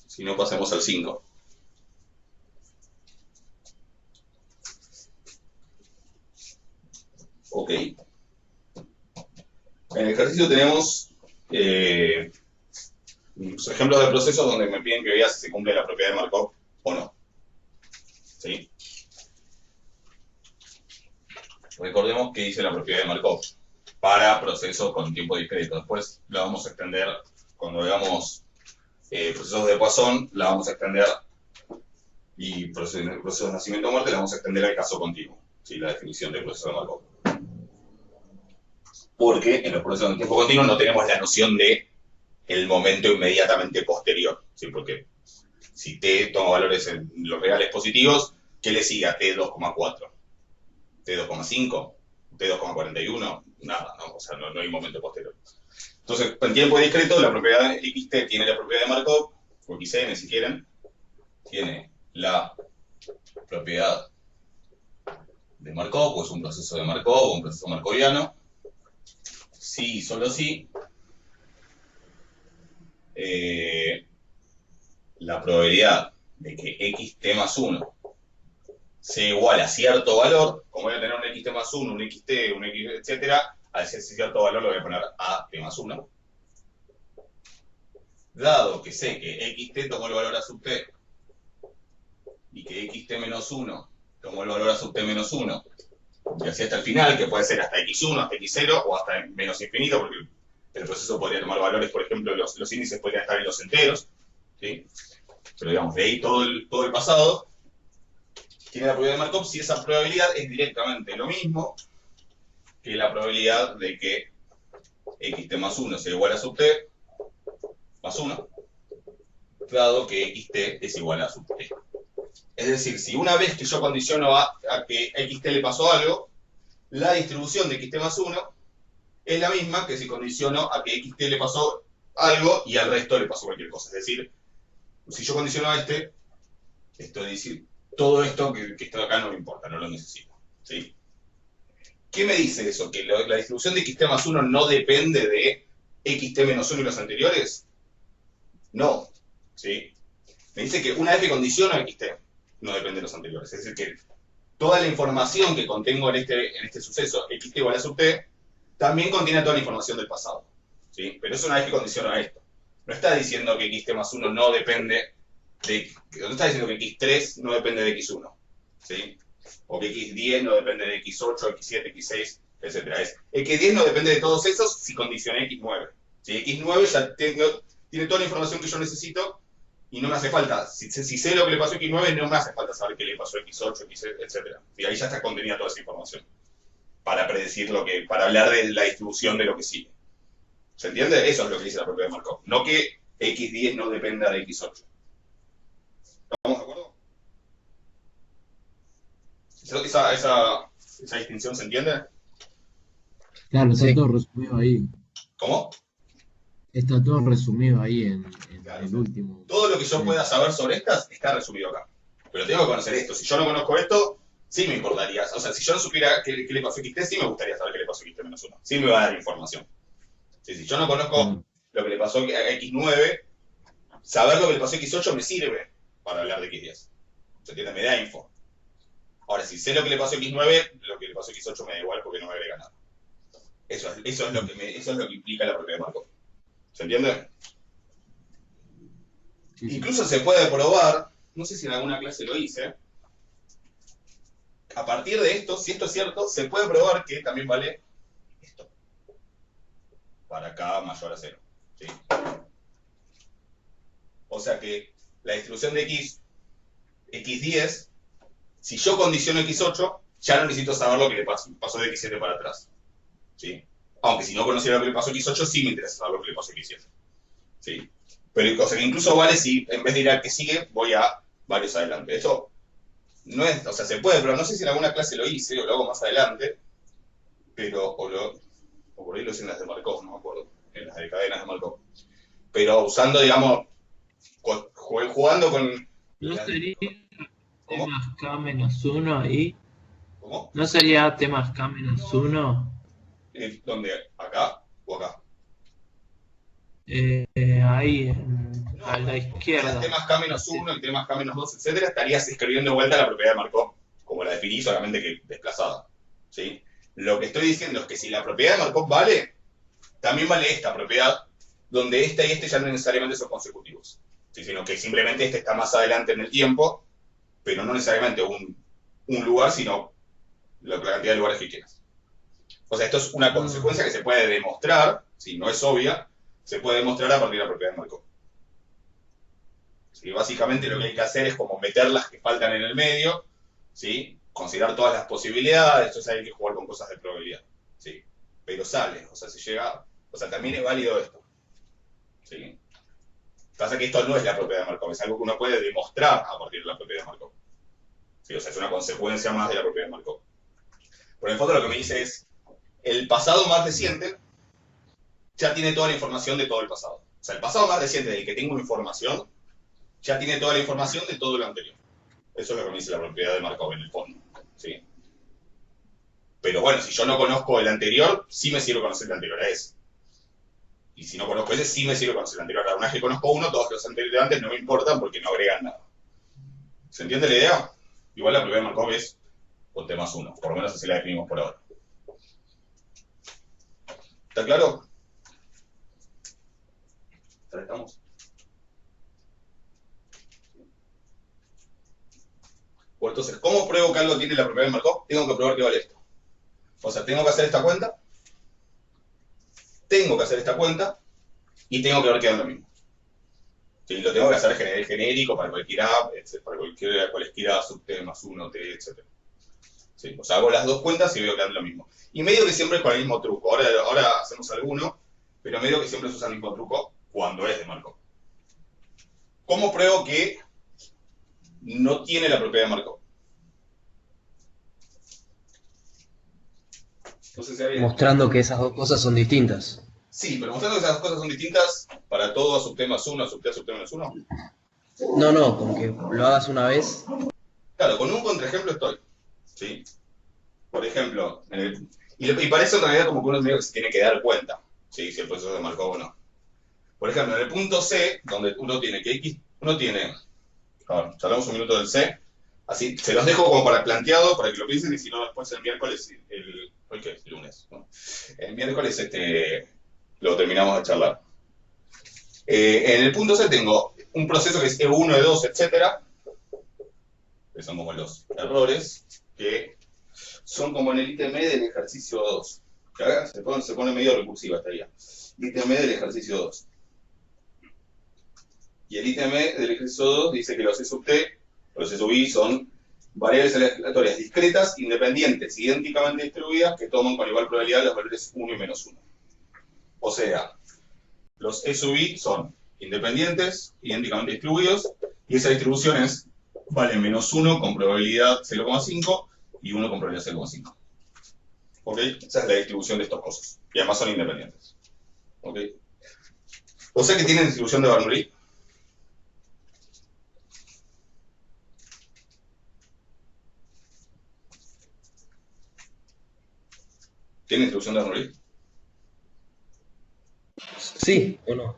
S1: Si no, pasemos al 5. Ok. En el ejercicio tenemos ejemplos de procesos donde me piden que vea si se cumple la propiedad de Markov o no. ¿Sí? Recordemos que dice la propiedad de Markov para procesos con tiempo discreto. Después la vamos a extender, cuando veamos procesos de Poisson, la vamos a extender, y procesos de nacimiento o muerte la vamos a extender al caso continuo, ¿sí? La definición del proceso de Markov. Porque en los procesos de tiempo continuo no tenemos la noción de el momento inmediatamente posterior, ¿sí? Porque si t toma valores en los reales positivos, ¿qué le sigue a t2,4? ¿t2,5? ¿t2,41? Nada, ¿no? O sea, no hay momento posterior. Entonces, en tiempo discreto, la propiedad xt tiene la propiedad de Markov, o xn si quieren, tiene la propiedad de Markov, o es un proceso de Markov, o un proceso markoviano, si y solo si la probabilidad de que xt más 1 sea igual a cierto valor, como voy a tener un xt más 1, un xt, un x, etcétera, al ser cierto valor lo voy a poner a t más 1. Dado que sé que xt tomó el valor a sub t y que xt menos 1 tomó el valor a sub t menos 1, y así hasta el final, que puede ser hasta x1, hasta x0 o hasta menos infinito, porque el proceso podría tomar valores, por ejemplo, los índices podrían estar en los enteros, ¿sí? Pero digamos, de ahí todo el pasado tiene la probabilidad de Markov si esa probabilidad es directamente lo mismo que la probabilidad de que xt más 1 sea igual a sub t más 1, dado que xt es igual a sub t. Es decir, si una vez que yo condiciono a que xt le pasó algo, la distribución de xt más 1 es la misma que si condiciono a que xt le pasó algo y al resto le pasó cualquier cosa. Es decir, si yo condiciono a esto es decir, todo esto que está acá no me importa, no lo necesito, ¿sí? ¿Qué me dice eso? ¿Que la distribución de xt más 1 no depende de xt menos 1 y los anteriores? No, ¿sí? Me dice que una vez que condiciono a xt, no depende de los anteriores. Es decir, que toda la información que contengo en este suceso, xt igual a sub t, también contiene toda la información del pasado, ¿sí? Pero es una vez que condiciono a esto. No está diciendo que xt más 1 no depende no está diciendo que x3 no depende de x1, ¿sí? O que x10 no depende de x8, x7, x6, etc. X10 no depende de todos esos si condicioné x9. ¿Sí? X9 ya tiene toda la información que yo necesito y no me hace falta. Si sé lo que le pasó a x9, no me hace falta saber qué le pasó a x8, x7, etc. Y ahí ya está contenida toda esa información para predecir para hablar de la distribución de lo que sigue. ¿Se entiende? Eso es lo que dice la propiedad de Markov. No que x10 no dependa de x8. ¿Estamos de acuerdo? ¿Esa distinción se entiende?
S4: Claro, está
S6: Sí.
S4: todo resumido ahí.
S1: ¿Cómo?
S4: Está todo resumido ahí en
S1: Claro.
S4: el último.
S1: Todo lo que yo
S4: Sí.
S1: pueda saber sobre estas está resumido acá. Pero tengo que conocer esto. Si yo no conozco esto, sí me importaría. O sea, si yo no supiera qué le pasó a XT, sí me gustaría saber qué le pasó a XT menos 1. Sí me va a dar información. Sí, si yo no conozco lo que le pasó a X9, saber lo que le pasó a X8 me sirve para hablar de X10. ¿Se entiende? Me da info. Ahora, si sé lo que le pasó a X9, lo que le pasó a X8 me da igual porque no me agrega nada. Eso es lo que implica la propiedad de Markov. ¿Se entiende?
S4: Sí, sí.
S1: Incluso se puede probar, no sé si en alguna clase lo hice, a partir de esto, si esto es cierto, se puede probar que también vale esto. Para k mayor a 0. ¿Sí? O sea que la distribución de x10, si yo condiciono x8, ya no necesito saber lo que le pasó de x7 para atrás. ¿Sí? Aunque si no conociera lo que le pasó a X8, sí me interesa saber lo que le pasó a X7. ¿Sí? Pero, o sea, que incluso vale si en vez de ir al que sigue, voy a varios adelante. Esto no es, o sea, se puede, pero no sé si en alguna clase lo hice o lo hago más adelante, pero, o por ahí lo hice en las de Markov, no me acuerdo, en las de cadenas de Markov. Pero usando, digamos, jugando con...
S7: ¿No sería T
S1: ¿Cómo?
S7: más K menos 1 ahí?
S1: ¿Cómo?
S7: ¿No sería T más K menos 1?
S1: ¿Dónde? ¿Acá o acá?
S7: Ahí,
S1: No,
S7: a la
S1: el
S7: izquierda.
S1: T más K-1, el T más K-2, etcétera, estarías escribiendo de vuelta la propiedad de Markov, como la definí, solamente que desplazada. ¿Sí? Lo que estoy diciendo es que si la propiedad de Markov vale, también vale esta propiedad, donde este y este ya no necesariamente son consecutivos, ¿sí? Sino que simplemente este está más adelante en el tiempo, pero no necesariamente un lugar, sino la cantidad de lugares que quieras. O sea, esto es una consecuencia que se puede demostrar, si no es obvia, se puede demostrar a partir de la propiedad de Markov. ¿Sí? Básicamente lo que hay que hacer es como meter las que faltan en el medio, ¿sí? Considerar todas las posibilidades, entonces hay que jugar con cosas de probabilidad, ¿sí? Pero sale, o sea, si llega, o sea, también es válido esto, ¿sí? Pasa que esto no es la propiedad de Markov, es algo que uno puede demostrar a partir de la propiedad de Markov, ¿sí? O sea, es una consecuencia más de la propiedad de Markov. Por el fondo lo que me dice es, el pasado más reciente ya tiene toda la información de todo el pasado. O sea, el pasado más reciente del que tengo información ya tiene toda la información de todo lo anterior. Eso es lo que me dice la propiedad de Markov en el fondo, ¿sí? Pero bueno, si yo no conozco el anterior, sí me sirve conocer el anterior a ese. Y si no conozco ese, sí me sirve conocer el anterior. Una vez que conozco uno, todos los anteriores de antes no me importan porque no agregan nada. ¿Se entiende la idea? Igual la propiedad de Markov es con T más 1, por lo menos así la definimos por ahora. ¿Está claro? ¿Estamos? Pues entonces, ¿cómo pruebo que algo tiene la propiedad de Markov? Tengo que probar que vale esto. O sea, tengo que hacer esta cuenta, y tengo que ver que da lo mismo. ¿Sí? Lo tengo que hacer genérico para cualquier A, para cualquier sub T más 1, T, etc. ¿Sí? O sea, hago las dos cuentas y veo que dan lo mismo. Y medio que siempre es con el mismo truco. Ahora hacemos alguno, pero medio que siempre se usa el mismo truco cuando es de Markov. ¿Cómo pruebo que no tiene la propiedad de Markov?
S6: Mostrando que esas dos cosas son distintas.
S1: Sí, pero mostrando que esas cosas son distintas para todo a sub T más 1, a sub T menos 1.
S6: No, con que lo hagas una vez.
S1: Claro, con un contraejemplo estoy. ¿Sí? Por ejemplo, y para eso en realidad como que uno medio que se tiene que dar cuenta, ¿sí? Si el proceso de Markov o no. Por ejemplo, en el punto C, donde uno tiene que X, uno tiene, a ver, charlamos un minuto del C, así, se los dejo como para planteado, para que lo piensen, y si no, después el miércoles, ¿hoy qué? El lunes, ¿no? El miércoles lo terminamos de charlar. En el punto C tengo un proceso que es E1, E2, etcétera, que son como los errores, que son como en el ítem E del ejercicio 2. Que acá se pone medio recursiva esta guía. Ítem E del ejercicio 2. Y el ítem E del ejercicio 2 dice que los E sub T, los E sub I son variables aleatorias discretas, independientes, idénticamente distribuidas, que toman con igual probabilidad los valores 1 y menos 1. O sea, los E sub I son independientes, idénticamente distribuidos, y esa distribución vale menos 1 con probabilidad 0,5 y 1 con probabilidad 0,5. ¿Ok? Esa es la distribución de estas cosas. Y además son independientes. ¿Ok? O sea que tienen distribución de Bernoulli. ¿Tienen distribución de Bernoulli?
S6: Sí, o no.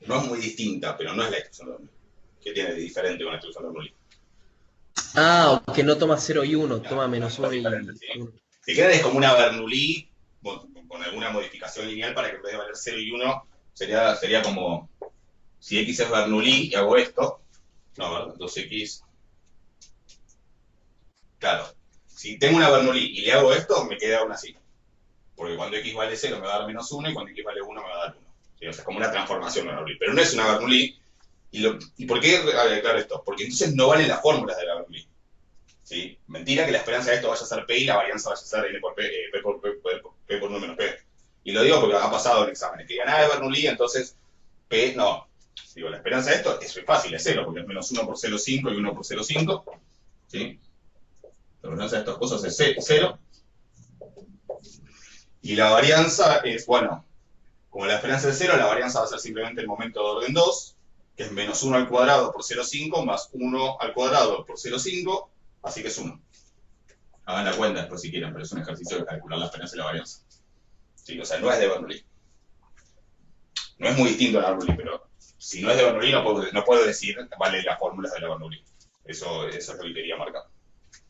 S1: No es muy distinta, pero no es la distribución de Bernoulli. ¿Qué tiene de diferente con la distribución de Bernoulli?
S6: Ah, que no toma 0 y 1, toma menos 1 y
S1: diferente, ¿sí?
S6: 1.
S1: Si queda es como una Bernoulli con alguna modificación lineal para que en vez de valer 0 y 1 sería como si X es Bernoulli y hago esto. No, ¿verdad? 2X. Claro. Si tengo una Bernoulli y le hago esto, me queda aún así. Porque cuando X vale 0 me va a dar menos 1 y cuando X vale 1 me va a dar 1. ¿Sí? O sea, es como una transformación Bernoulli. Pero no es una Bernoulli. ¿Y por qué aclaro esto? Porque entonces no valen las fórmulas de la Bernoulli. ¿Sí? Mentira que la esperanza de esto vaya a ser P y la varianza vaya a ser N por P, P P por 1 menos P. Y lo digo porque ha pasado en exámenes, que nada de Bernoulli, entonces P no. Digo, la esperanza de esto es fácil, es 0, porque es menos 1 por 0,5 y 1 por 0,5. ¿Sí? La esperanza de estas cosas es 0. Y la varianza es, bueno, como la esperanza es 0, la varianza va a ser simplemente el momento de orden 2, que es menos 1 al cuadrado por 0,5 más 1 al cuadrado por 0,5, así que es 1. Hagan la cuenta después si quieren, pero es un ejercicio de calcular la esperanza y la varianza. ¿Sí? O sea, no es de Bernoulli. No es muy distinto al Bernoulli, pero si no es de Bernoulli no puedo decir vale las fórmulas de la Bernoulli. Eso es lo que quería marcar.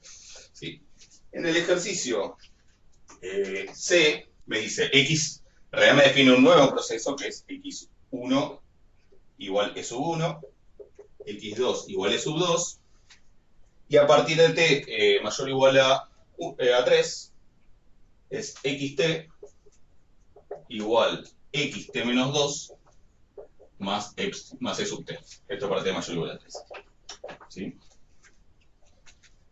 S1: ¿Sí? En el ejercicio C me dice X, en realidad me define un nuevo proceso que es X1 igual E sub 1, X2 igual E sub 2, y a partir de T mayor o igual a 3 es XT igual XT menos 2 más E sub T. Esto para T mayor o igual a 3. ¿Sí?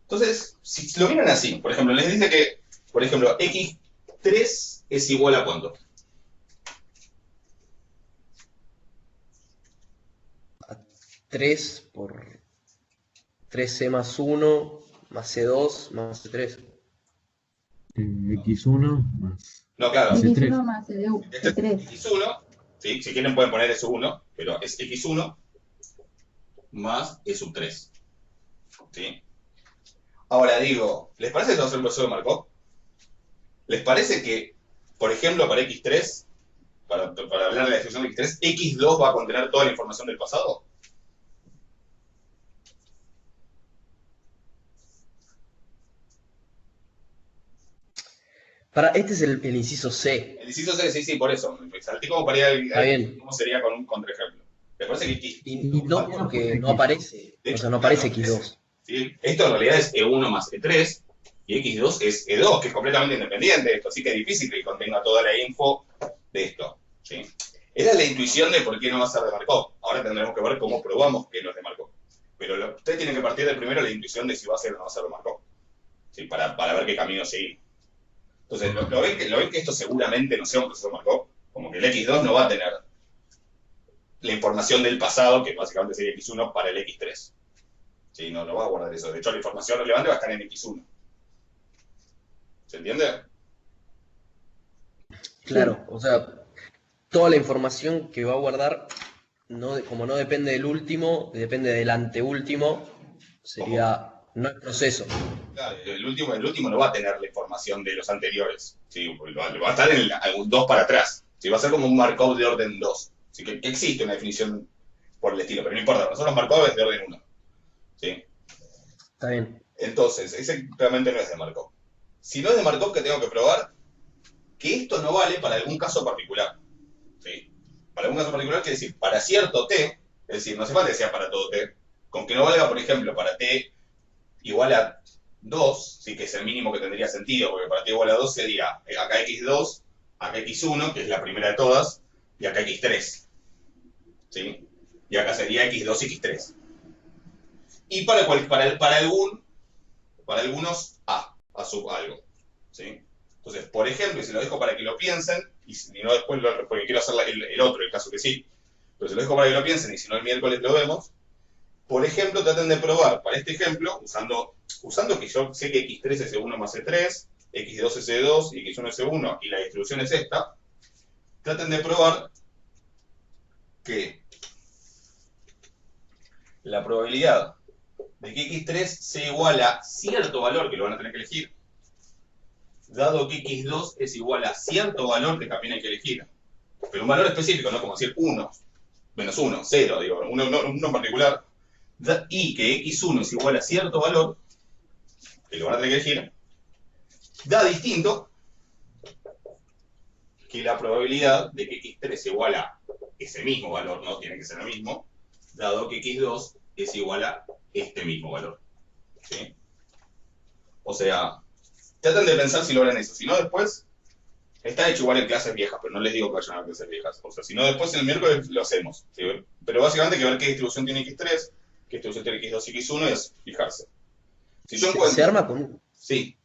S1: Entonces, si lo miran así, por ejemplo, les dice que, por ejemplo, X3 es igual a ¿cuánto?
S6: A 3 por 3C más 1 más C2 más C3.
S4: X1 más
S1: No, claro,
S4: C3.
S3: X1 más
S1: este es
S3: C3.
S1: X1, ¿sí? Si quieren pueden poner E sub 1, pero es X1 más E sub 3. ¿Sí? Ahora digo, ¿les parece que esto va a ser un proceso de Markov? ¿Les parece que, por ejemplo, para X3, para hablar de la descripción de X3, X2 va a contener toda la información del pasado?
S6: Este es el inciso C.
S1: El inciso C, sí, por eso. Me salté como para ir
S6: Está bien.
S1: cómo sería con un contraejemplo. ¿Les parece que X?
S6: Y no porque no aparece. O sea, no aparece X2.
S1: ¿Sí? Esto en realidad es E1 más E3 y X2 es E2, que es completamente independiente de esto, así que es difícil que contenga toda la info de esto. ¿Sí? Esa es la intuición de por qué no va a ser de Markov. Ahora tendremos que ver cómo probamos que no es de Markov. Pero ustedes tienen que partir de primero la intuición de si va a ser o no va a ser de Markov. ¿Sí? Para ver qué camino seguir. Entonces, ¿lo ven que esto seguramente no sea un proceso de Markov? Como que el X2 no va a tener la información del pasado, que básicamente sería X1, para el X3. ¿Sí? No va a guardar eso. De hecho, la información relevante va a estar en X1. ¿Se entiende?
S6: Claro, o sea, toda la información que va a guardar, como no depende del último, depende del anteúltimo, sería. No es proceso.
S1: Claro, el último no va a tener la información de los anteriores. ¿Sí? Va a estar en el 2 para atrás. ¿Sí? Va a ser como un Markov de orden 2. Así que existe una definición por el estilo, pero no importa. Nosotros Markov es de orden 1. ¿Sí?
S6: Está bien.
S1: Entonces, ese claramente no es de Markov. Si no es de Markov, ¿qué tengo que probar? Que esto no vale para algún caso particular. ¿Sí? Para algún caso particular quiere decir, para cierto T, es decir, no hace falta que sea para todo T, con que no valga, por ejemplo, para T igual a 2, sí que es el mínimo que tendría sentido, porque para T igual a 2 sería acá X2, acá X1, que es la primera de todas, y acá X3. ¿Sí? Y acá sería X2 y X3. Y para algunos A sub algo. ¿Sí? Entonces, por ejemplo, y se lo dejo para que lo piensen, y no después, porque quiero hacer el otro, el caso que sí, pero se lo dejo para que lo piensen, y si no el miércoles lo vemos. Por ejemplo, traten de probar para este ejemplo, usando que yo sé que X3 es E1 más E3, X2 es E2 y X1 es E1, y la distribución es esta, traten de probar que la probabilidad de que X3 sea igual a cierto valor, que lo van a tener que elegir, dado que X2 es igual a cierto valor que también hay que elegir. Pero un valor específico, no como decir 1, menos 1, 0, digo, uno en particular, y que X1 es igual a cierto valor, que lo van a tener que elegir, da distinto que la probabilidad de que X3 es igual a ese mismo valor, no tiene que ser el mismo, dado que X2 es igual a este mismo valor. ¿Sí? O sea, traten de pensar si logran eso. Si no, después, está hecho igual en clases viejas, pero no les digo que vayan a clases viejas. O sea, si no, después el miércoles lo hacemos. ¿Sí? Pero básicamente hay que ver qué distribución tiene X3, qué distribución tiene X2 y X1 y es fijarse. Si yo encuentro...
S6: Se arma con.
S1: Sí.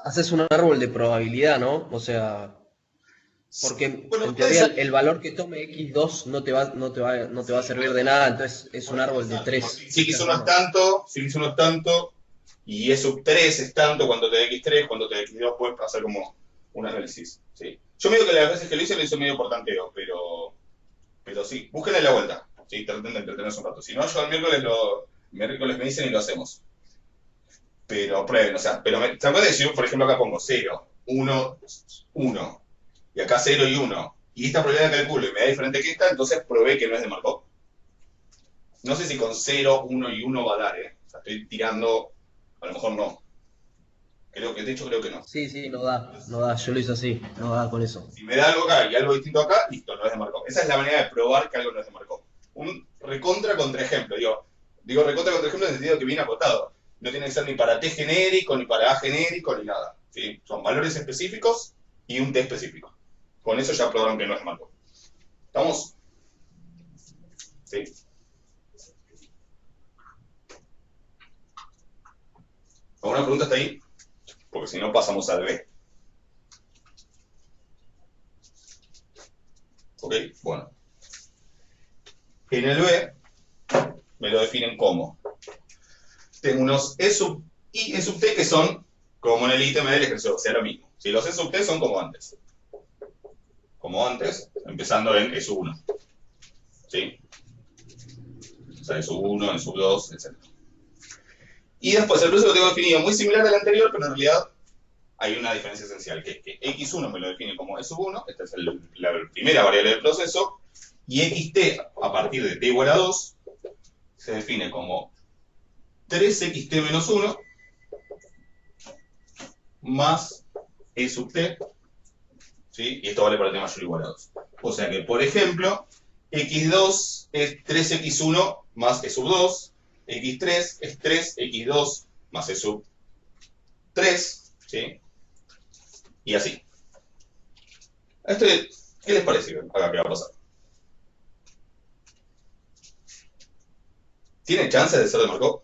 S6: haces un árbol de probabilidad, ¿no? O sea, porque
S1: Bueno,
S6: en teoría el valor que tome x2 no te va a servir de nada, entonces es un árbol de 3.
S1: si x1 es tanto, si x1 es tanto, y e sub 3 es tanto, cuando te da x3, cuando te da x2, puedes hacer como un análisis. ¿Sí? Yo medio que las veces que lo hice medio por tanteo, pero sí, búsquenle la vuelta. ¿Sí? Traten de entretenerse un rato. Si no, yo el miércoles me dicen y lo hacemos. Pero prueben, o sea, ¿se acuerdan de si yo, por ejemplo, acá pongo 0, 1, 1, y acá 0 y 1, y esta probabilidad de calculo y me da diferente que esta, entonces probé que no es de Markov? No sé si con 0, 1 y 1 va a dar, ¿eh? O sea, estoy tirando, a lo mejor no. De hecho, creo que no.
S6: Sí, no da, yo lo hice así, no da con eso.
S1: Si me da algo acá y algo distinto acá, listo, no es de Markov. Esa es la manera de probar que algo no es de Markov. Un recontra contraejemplo, digo recontra contraejemplo en el sentido que viene acotado. No tiene que ser ni para T genérico, ni para A genérico, ni nada. ¿Sí? Son valores específicos y un T específico. Con eso ya probaron que no es de Markov. ¿Estamos? ¿Sí? ¿Alguna pregunta hasta ahí? Porque si no pasamos al B. ¿Ok? Bueno. En el B me lo definen como. Tengo unos E sub I, E sub T que son como en el ítem del ejercicio, o sea, lo mismo. Si los E sub T son como antes. Como antes, empezando en E sub 1. ¿Sí? O sea, E sub 1, E sub 2, etc. Y después el proceso lo tengo definido muy similar al anterior, pero en realidad hay una diferencia esencial, que es que x1 me lo define como e sub 1, esta es la primera variable del proceso, y xt a partir de t igual a 2 se define como 3xt menos 1 más e sub t, ¿sí? Y esto vale para t mayor o igual a 2. O sea que, por ejemplo, x2 es 3x1 más e sub 2, x3 es 3x2 más e sub 3, ¿sí? Y así. ¿Qué les parece acá que va a pasar? ¿Tiene chance de ser de Markov?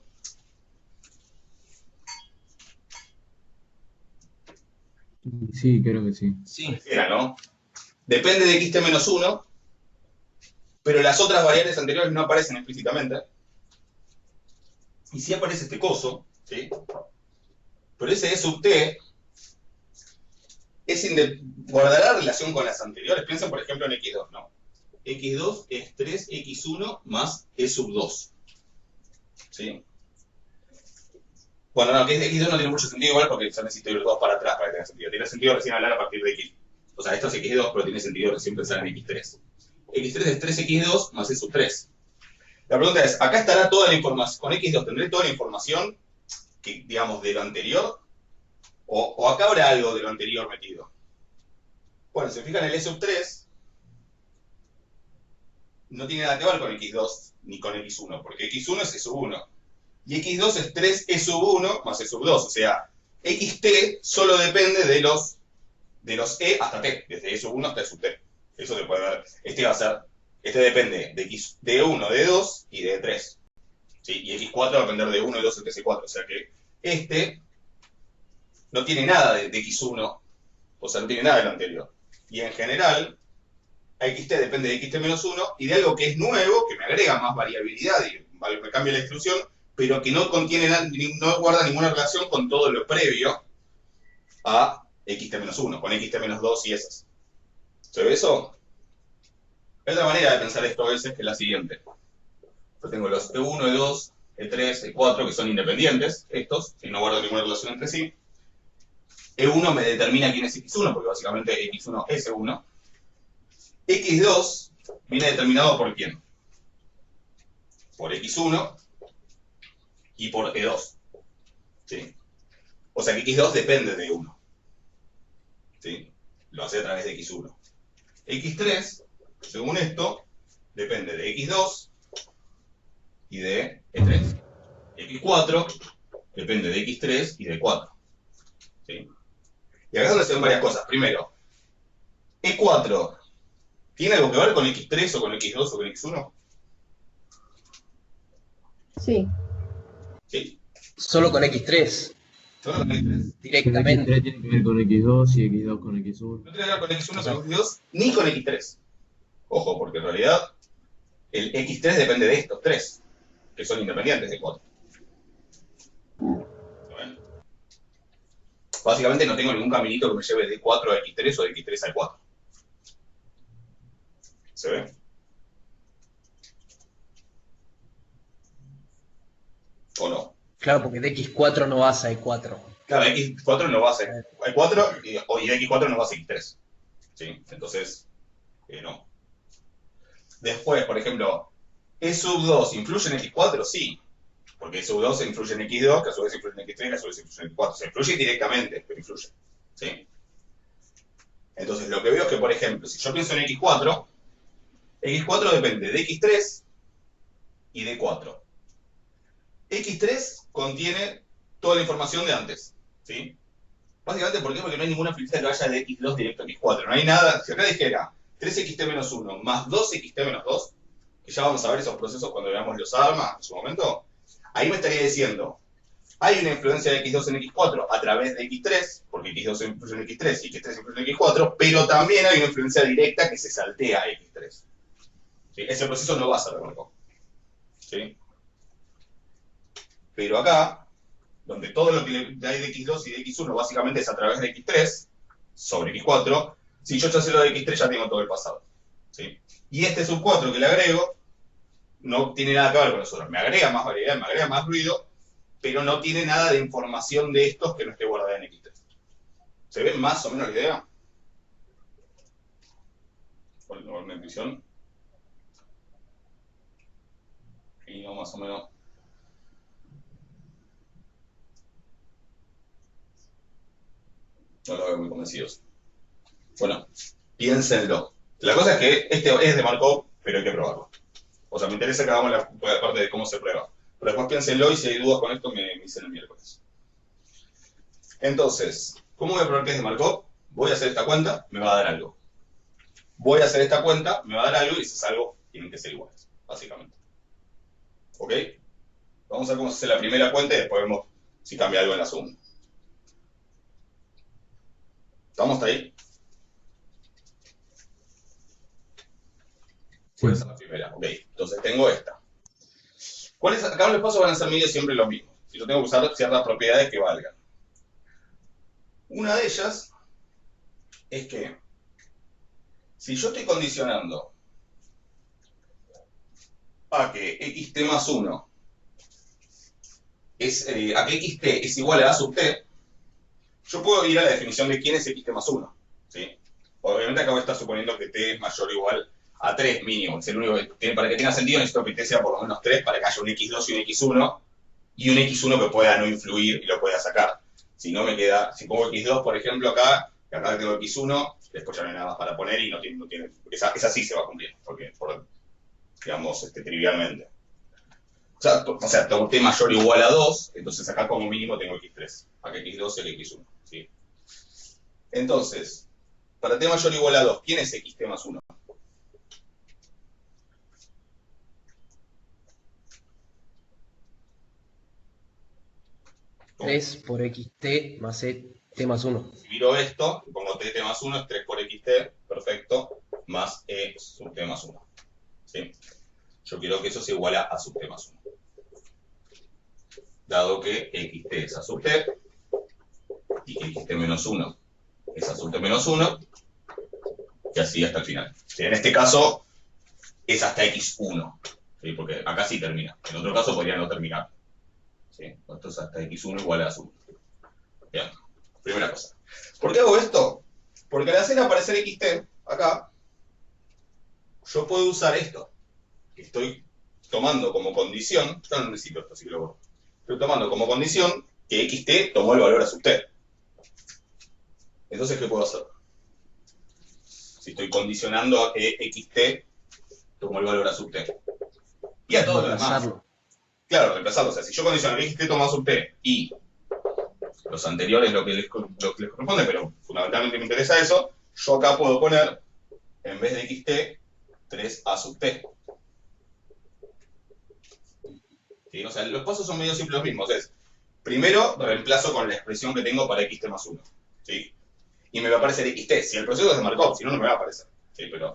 S4: Sí, creo que sí.
S6: Sí.
S1: Era, ¿no? Depende de xt menos 1, pero las otras variables anteriores no aparecen explícitamente. Y sí aparece este coso, ¿sí? Pero ese e sub t guardará relación con las anteriores. Piensen, por ejemplo, en x2, ¿no? x2 es 3x1 más e sub 2. ¿Sí? Bueno, no, que x2 no tiene mucho sentido igual porque ya necesito ir 2 para atrás para que tenga sentido. Tiene sentido recién hablar a partir de x. O sea, esto es x2, pero tiene sentido recién pensar en x3. x3 es 3x2 más e sub 3. La pregunta es, ¿acá estará toda la información? ¿Con x2 tendré toda la información, que, digamos, de lo anterior? ¿O acá habrá algo de lo anterior metido? Bueno, si se fijan en el e sub 3, no tiene nada que ver con x2 ni con x1, porque x1 es e sub 1. Y x2 es 3e sub 1 más e sub 2. O sea, xt solo depende de los e hasta t, desde e sub 1 hasta e sub t. Eso se puede ver. Este depende de x, de 1, de 2 y de 3. ¿Sí? Y x4 va a depender de 1, de 2 y de 3 y 4. O sea que este no tiene nada de x1, o sea, no tiene nada de lo anterior. Y en general, xt depende de xt menos 1 y de algo que es nuevo, que me agrega más variabilidad y me cambia la exclusión, pero que no contiene no guarda ninguna relación con todo lo previo a xt menos 1, con xt menos 2 y esas. ¿Se ve eso? Otra manera de pensar esto a veces es la siguiente. Yo tengo los E1, E2, E3, E4, que son independientes, estos, que no guardan ninguna relación entre sí. E1 me determina quién es X1, porque básicamente X1 es E1. X2 viene determinado por quién. Por X1 y por E2. ¿Sí? O sea que X2 depende de E1. ¿Sí? Lo hace a través de X1. X3, según esto, depende de X2 y de E3. X4 depende de X3 y de 4. ¿Sí? Y acá es donde se ven varias cosas. Primero, E4, ¿tiene algo que ver con X3 o con X2 o con X1?
S3: Sí.
S1: Sí.
S6: Solo con x3.
S1: Solo con X3.
S6: directamente.
S4: X3 tiene que ver con X2 y X2 con X1.
S1: No tiene que ver con X1,
S6: Exacto.
S1: con X2, ni con X3. Ojo, porque en realidad el X3 depende de estos tres, que son independientes de 4. ¿Ven? Básicamente no tengo ningún caminito que me lleve de 4 a X3 o de X3 a 4. ¿Se ve? ¿O no?
S6: Claro, porque de X4 no vas a E4.
S1: Claro, X4 no va a ser Y4 y de X4 no va a ser X3. ¿Sí? Entonces, no. Después, por ejemplo, ¿E sub 2 influye en X4? Sí. Porque E sub 2 influye en X2, que a su vez influye en X3, que a su vez influye en X4. Se influye directamente, pero influye. ¿Sí? Entonces, lo que veo es que, por ejemplo, si yo pienso en X4, X4 depende de X3 y de 4. X3 contiene toda la información de antes, ¿sí? Básicamente, ¿por qué? Porque no hay ninguna ficha que vaya de X2 directo a X4. No hay nada, si acá dijera 3xt-1 más 2xt-2, que ya vamos a ver esos procesos cuando veamos los armas en su momento, ahí me estaría diciendo, hay una influencia de X2 en X4 a través de X3, porque X2 influye en X3 y X3 influye en X4, pero también hay una influencia directa que se saltea a X3. ¿Sí? Ese proceso no va a ser remarcado. ¿Sí? Pero acá, donde todo lo que hay de X2 y de X1 básicamente es a través de X3 sobre X4, si yo ya sé lo de X3 ya tengo todo el pasado. ¿Sí? Y este sub 4 que le agrego no tiene nada que ver con nosotros. Me agrega más variedad, me agrega más ruido, pero no tiene nada de información de estos que no esté guardada en X3. ¿Se ve más o menos la idea? Bueno, una intuición. Y no, más o menos. No lo veo muy convencidos. Bueno, piénsenlo. La cosa es que este es de Markov, pero hay que probarlo. O sea, me interesa que hagamos la parte de cómo se prueba. Pero después piénsenlo y si hay dudas con esto me dicen el miércoles. Entonces, ¿cómo voy a probar que es de Markov? Voy a hacer esta cuenta, me va a dar algo. Voy a hacer esta cuenta, me va a dar algo y si es algo, tienen que ser iguales, básicamente. ¿Ok? Vamos a ver cómo se hace la primera cuenta y después vemos si cambia algo en la segunda. ¿Estamos hasta ahí? Voy a hacer la primera, ok. Entonces tengo esta. Acá los pasos van a ser medios siempre los mismos. Y yo tengo que usar ciertas propiedades que valgan. Una de ellas es que si yo estoy condicionando a que xt más 1 a que xt es igual a sub t, yo puedo ir a la definición de quién es xt más 1. ¿Sí? Obviamente acá voy a estar suponiendo que t es mayor o igual a 3 mínimo. Es el único que tiene, para que tenga sentido necesito que t sea por lo menos 3 para que haya un x2 y un x1 y un x1 que pueda no influir y lo pueda sacar. Si no me queda, si pongo x2 por ejemplo acá, y acá tengo x1, después ya no hay nada más para poner y no tiene esa sí se va a cumplir, porque digamos, trivialmente. O sea, tengo t mayor o igual a 2, entonces acá como mínimo tengo x3, acá x2 es el x1. ¿Sí? Entonces, para t mayor o igual a 2, ¿quién es xt más 1? ¿Cómo?
S6: 3 por xt más t más 1.
S1: Si miro esto, y pongo t más 1 es 3 por xt, perfecto, más e sub t más 1. ¿Sí? Yo quiero que eso se iguala a sub t más 1. Dado que xt es a sub t, y que xt menos 1 es a sub t menos 1, y así hasta el final. ¿Sí? En este caso, es hasta x1, ¿sí? Porque acá sí termina. En otro caso podría no terminar. ¿Sí? Entonces hasta x1 igual a sub. Bien, primera cosa. ¿Por qué hago esto? Porque al hacer aparecer xt acá, yo puedo usar esto. Estoy tomando como condición, yo no necesito esto, así que lo borro. Estoy tomando como condición que xt tomó el valor a sub t. Entonces, ¿qué puedo hacer? Si estoy condicionando a que xt tomó el valor a sub t. Y a todo lo demás.
S6: Reemplazarlo.
S1: Claro, reemplazarlo. O sea, si yo condiciono que xt toma sub t y los anteriores lo que les corresponde, pero fundamentalmente me interesa eso, yo acá puedo poner, en vez de xt, 3a sub t. ¿Sí? O sea, los pasos son medio simples los mismos. Es Primero reemplazo con la expresión que tengo para xt más 1. ¿Sí? Y me va a aparecer xt. Si el proceso es de Markov, si no, no me va a aparecer. ¿Sí? Pero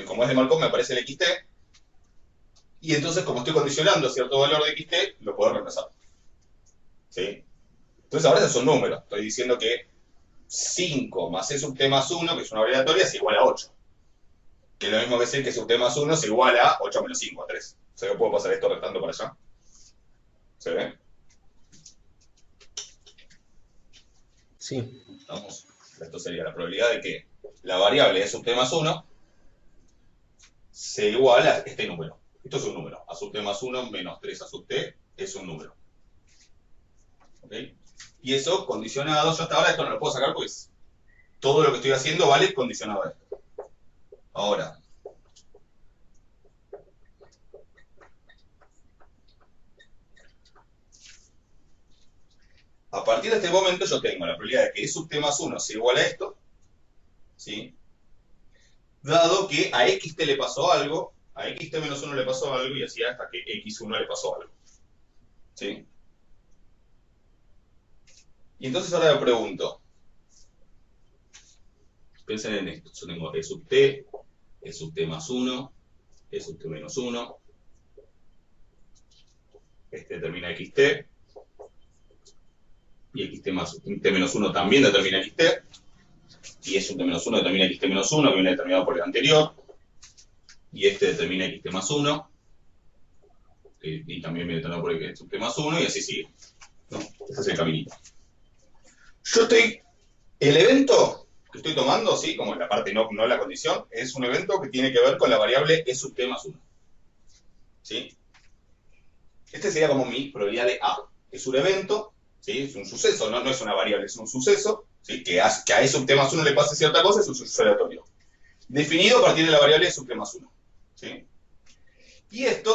S1: como es de Markov, me aparece el xt. Y entonces, como estoy condicionando cierto valor de xt, lo puedo reemplazar. ¿Sí? Entonces ahora es un número. Estoy diciendo que 5 más e sub t más 1, que es una variable aleatoria, es igual a 8. Que es lo mismo que decir que sub t más 1 es igual a 8 menos 5, a 3. O sea que puedo pasar esto restando para allá. ¿Se ve?
S6: Sí.
S1: Vamos. Esto sería la probabilidad de que la variable e sub t más 1 se iguala a este número. Esto es un número. A sub t más 1 menos 3 a sub t es un número. ¿Ok? Y eso condicionado, yo hasta ahora esto no lo puedo sacar porque todo lo que estoy haciendo vale condicionado a esto. Ahora, a partir de este momento yo tengo la probabilidad de que e sub t más 1 sea igual a esto, ¿sí? Dado que a xt le pasó algo, a xt menos 1 le pasó algo y así hasta que x1 le pasó algo. ¿Sí? Y entonces ahora me pregunto, piensen en esto, yo tengo e sub t más 1, e sub t menos 1, este determina xt, y xt más t menos 1 también determina xt, y e sub t menos 1 determina xt menos 1, que viene determinado por el anterior, y este determina xt más 1, y también viene determinado por el sub t más 1, y así sigue. ¿No? Ese es el caminito. El evento que estoy tomando, ¿sí? Como en la parte no la condición, es un evento que tiene que ver con la variable e sub t más 1. ¿Sí? Este sería como mi probabilidad de A. Es un evento, ¿sí? Es un suceso, no es una variable, es un suceso, ¿sí? Que a e sub t más 1 le pase cierta cosa, es un suceso aleatorio. Definido a partir de la variable e sub t más 1. ¿Sí? Y este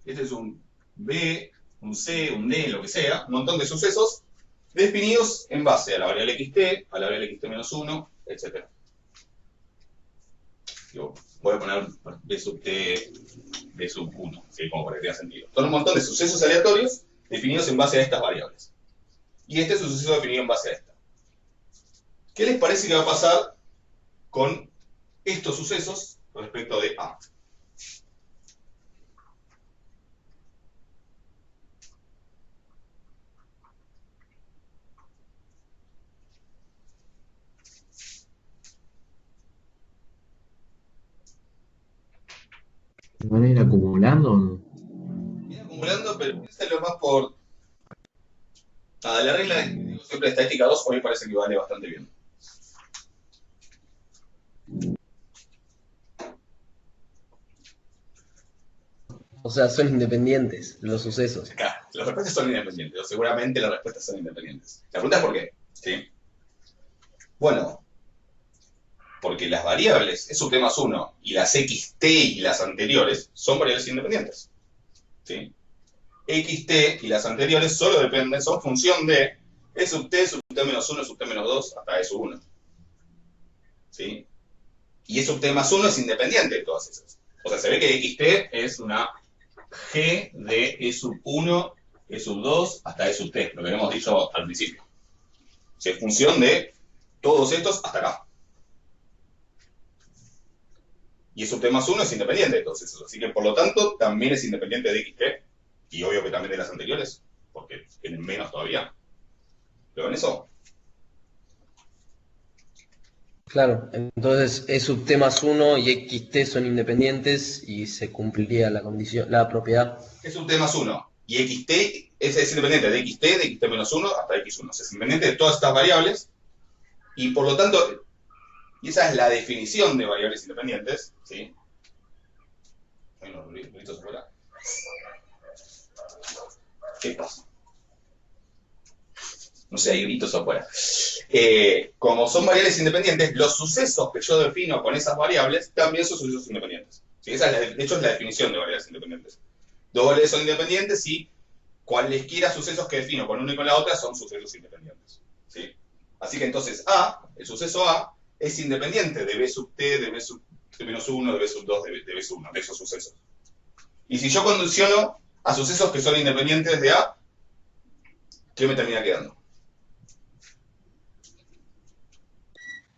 S1: es un B, un C, un D, lo que sea, un montón de sucesos definidos en base a la variable xt, a la variable xt menos 1, etc. Yo voy a poner b sub t, b sub 1, ¿sí? Como para que tenga sentido. Son un montón de sucesos aleatorios definidos en base a estas variables. Y este es un suceso definido en base a esta. ¿Qué les parece que va a pasar con estos sucesos respecto de A?
S4: ¿Van a ir acumulando o no?
S1: Viene acumulando, pero piénsalo más por... Nada, la regla siempre de estadística 2 hoy parece que vale bastante bien.
S6: O sea, son independientes los sucesos.
S1: Acá, las respuestas son independientes, o seguramente las respuestas son independientes. La pregunta es por qué. ¿Sí? Bueno, porque las variables e sub t más 1 y las xt y las anteriores son variables independientes. ¿Sí? Xt y las anteriores solo dependen, son función de e sub t menos 1, sub t menos 2, hasta e sub 1. ¿Sí? Y e sub t más 1 es independiente de todas esas. O sea, se ve que xt es una g de e sub 1, e sub 2, hasta e sub t, lo que habíamos dicho al principio. O sea, es función de todos estos hasta acá. Y e sub t más 1 es independiente de todos esos. Así que, por lo tanto, también es independiente de xt. Y obvio que también de las anteriores, porque tienen menos todavía. ¿Lo ven eso?
S6: Claro, entonces e sub t más 1 y xt son independientes y se cumpliría la condición, la propiedad.
S1: E sub t más 1 y xt es independiente de xt menos 1 hasta x1. O sea, es independiente de todas estas variables. Y por lo tanto, y esa es la definición de variables independientes, ¿sí? Hay unos ruiditos afuera. ¿Qué pasa? No sé, hay gritos afuera. Como son variables independientes, los sucesos que yo defino con esas variables también son sucesos independientes. ¿Sí? Esa es de hecho, es la definición de variables independientes. Dos variables son independientes y cualesquiera sucesos que defino con una y con la otra son sucesos independientes. ¿Sí? Así que entonces A, el suceso A, es independiente de B sub T, de B sub T menos 1, de B sub 2, de B sub 1, de esos sucesos. Y si yo condiciono a sucesos que son independientes de A, ¿qué me termina quedando?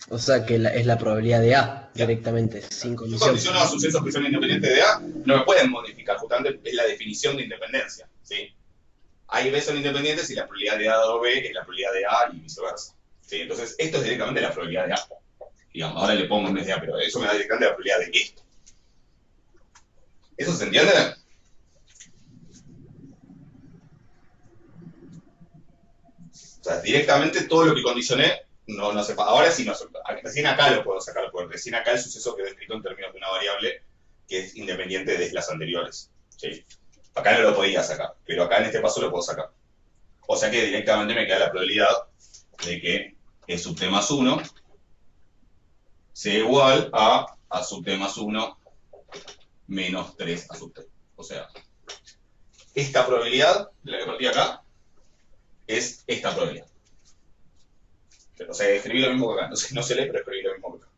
S6: O sea que es la probabilidad de A
S1: Ya.
S6: directamente, sin
S1: Yo
S6: condición.
S1: condiciono a sucesos que son independientes de A, no me pueden modificar, justamente es la definición de independencia, ¿sí? A y B son independientes y la probabilidad de A dado B es la probabilidad de A y viceversa. ¿Sí? Entonces, esto es directamente la probabilidad de A. Digamos, ahora le pongo en vez de A, pero eso me da directamente la probabilidad de esto. ¿Eso se entiende? O sea, directamente todo lo que condicioné no se pasa. Ahora sí, recién acá lo puedo sacar, porque recién acá el suceso quedó escrito en términos de una variable que es independiente de las anteriores. ¿Sí? Acá no lo podía sacar, pero acá en este paso lo puedo sacar. O sea que directamente me queda la probabilidad de que E sub t más 1 sea igual a sub t más 1 menos 3 a sub t. O sea, esta probabilidad, de la que partí acá, es esta probabilidad. O sea, escribí lo mismo que acá. No se lee, pero escribí lo mismo que acá.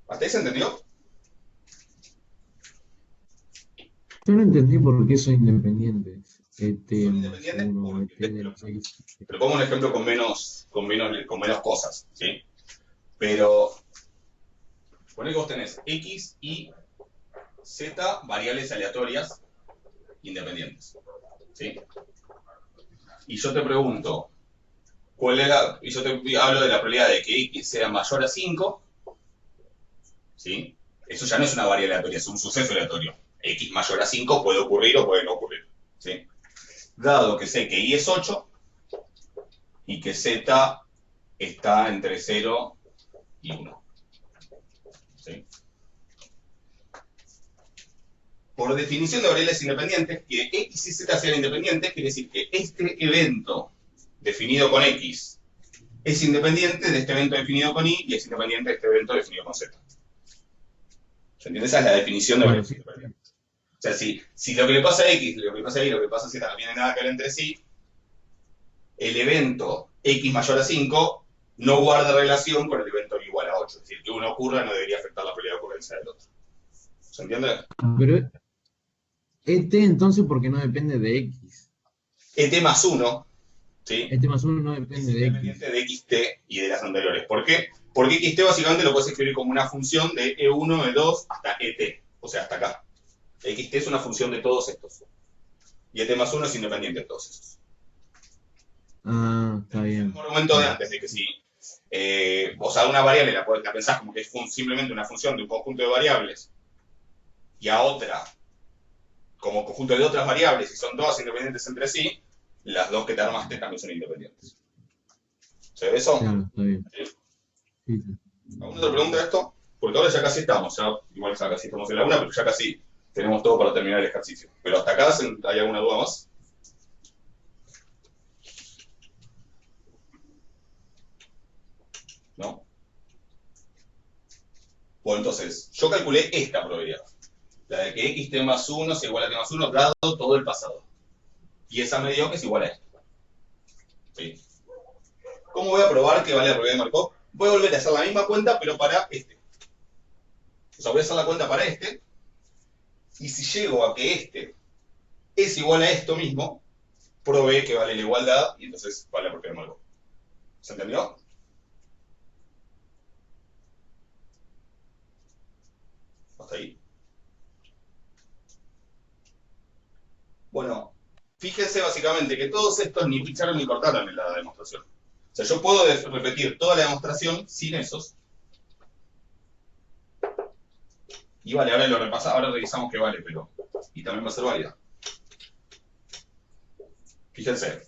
S1: ¿Hasta ahí se entendió?
S4: Yo no entendí por qué son independientes.
S1: Son independientes porque, te lo pongo un ejemplo con menos cosas, ¿sí? Pero, poné que vos tenés X y Z variables aleatorias independientes, ¿sí? Y yo te pregunto, y yo te hablo de la probabilidad de que X sea mayor a 5, ¿sí? Eso ya no es una variable aleatoria, es un suceso aleatorio. X mayor a 5 puede ocurrir o puede no ocurrir, ¿sí? Dado que sé que Y es 8 y que Z está entre 0 y 1, ¿sí? Por definición de variables independientes, que X y Z sean independientes quiere decir que este evento definido con X es independiente de este evento definido con Y y es independiente de este evento definido con Z. ¿Se entiende? Esa es la definición de variables independientes. O sea, si lo que le pasa a X, lo que le pasa a Y, lo que le pasa a Z no tiene nada que ver entre sí, el evento X mayor a 5 no guarda relación con el evento igual a 8. Es decir, que uno ocurra no debería afectar la probabilidad de ocurrencia del otro. ¿Se entiende?
S4: Pero ET entonces porque no depende de X.
S1: ET más 1, ¿sí?
S4: ET más 1 no
S1: Es
S4: depende de X.
S1: independiente de XT y de las anteriores. ¿Por qué? Porque XT básicamente lo puedes escribir como una función de E1, E2 hasta ET, o sea, hasta acá. XT es una función de todos estos. Y ET más 1 es independiente de todos estos.
S4: Ah, está
S1: El
S4: bien.
S1: mismo argumento de antes, de que si vos a una variable la pensás como que es simplemente una función de un conjunto de variables y a otra como conjunto de otras variables y son todas independientes entre sí, las dos que te armaste también son independientes. ¿Se ve eso?
S4: Claro, está bien.
S1: ¿Sí?
S4: Sí, sí.
S1: ¿Alguna otra pregunta de esto? Porque ahora ya casi estamos, igual ya casi estamos en la una, pero ya casi tenemos todo para terminar el ejercicio. Pero hasta acá, ¿hay alguna duda más? ¿No? Bueno, entonces, yo calculé esta probabilidad. La de que x t más 1 sea igual a t más 1 dado todo el pasado. Y esa me dio que es igual a esto. ¿Sí? ¿Cómo voy a probar que vale la probabilidad de Markov? Voy a volver a hacer la misma cuenta, pero para este. O sea, voy a hacer la cuenta para este. Y si llego a que este es igual a esto mismo, probé que vale la igualdad y entonces vale la probabilidad de Markov. ¿Se entendió? Hasta ahí. Bueno, fíjense básicamente que todos estos ni picharon ni cortaron en la demostración. O sea, yo puedo repetir toda la demostración sin esos. Y vale, ahora lo repasamos, ahora revisamos que vale, pero... Y también va a ser válida. Fíjense.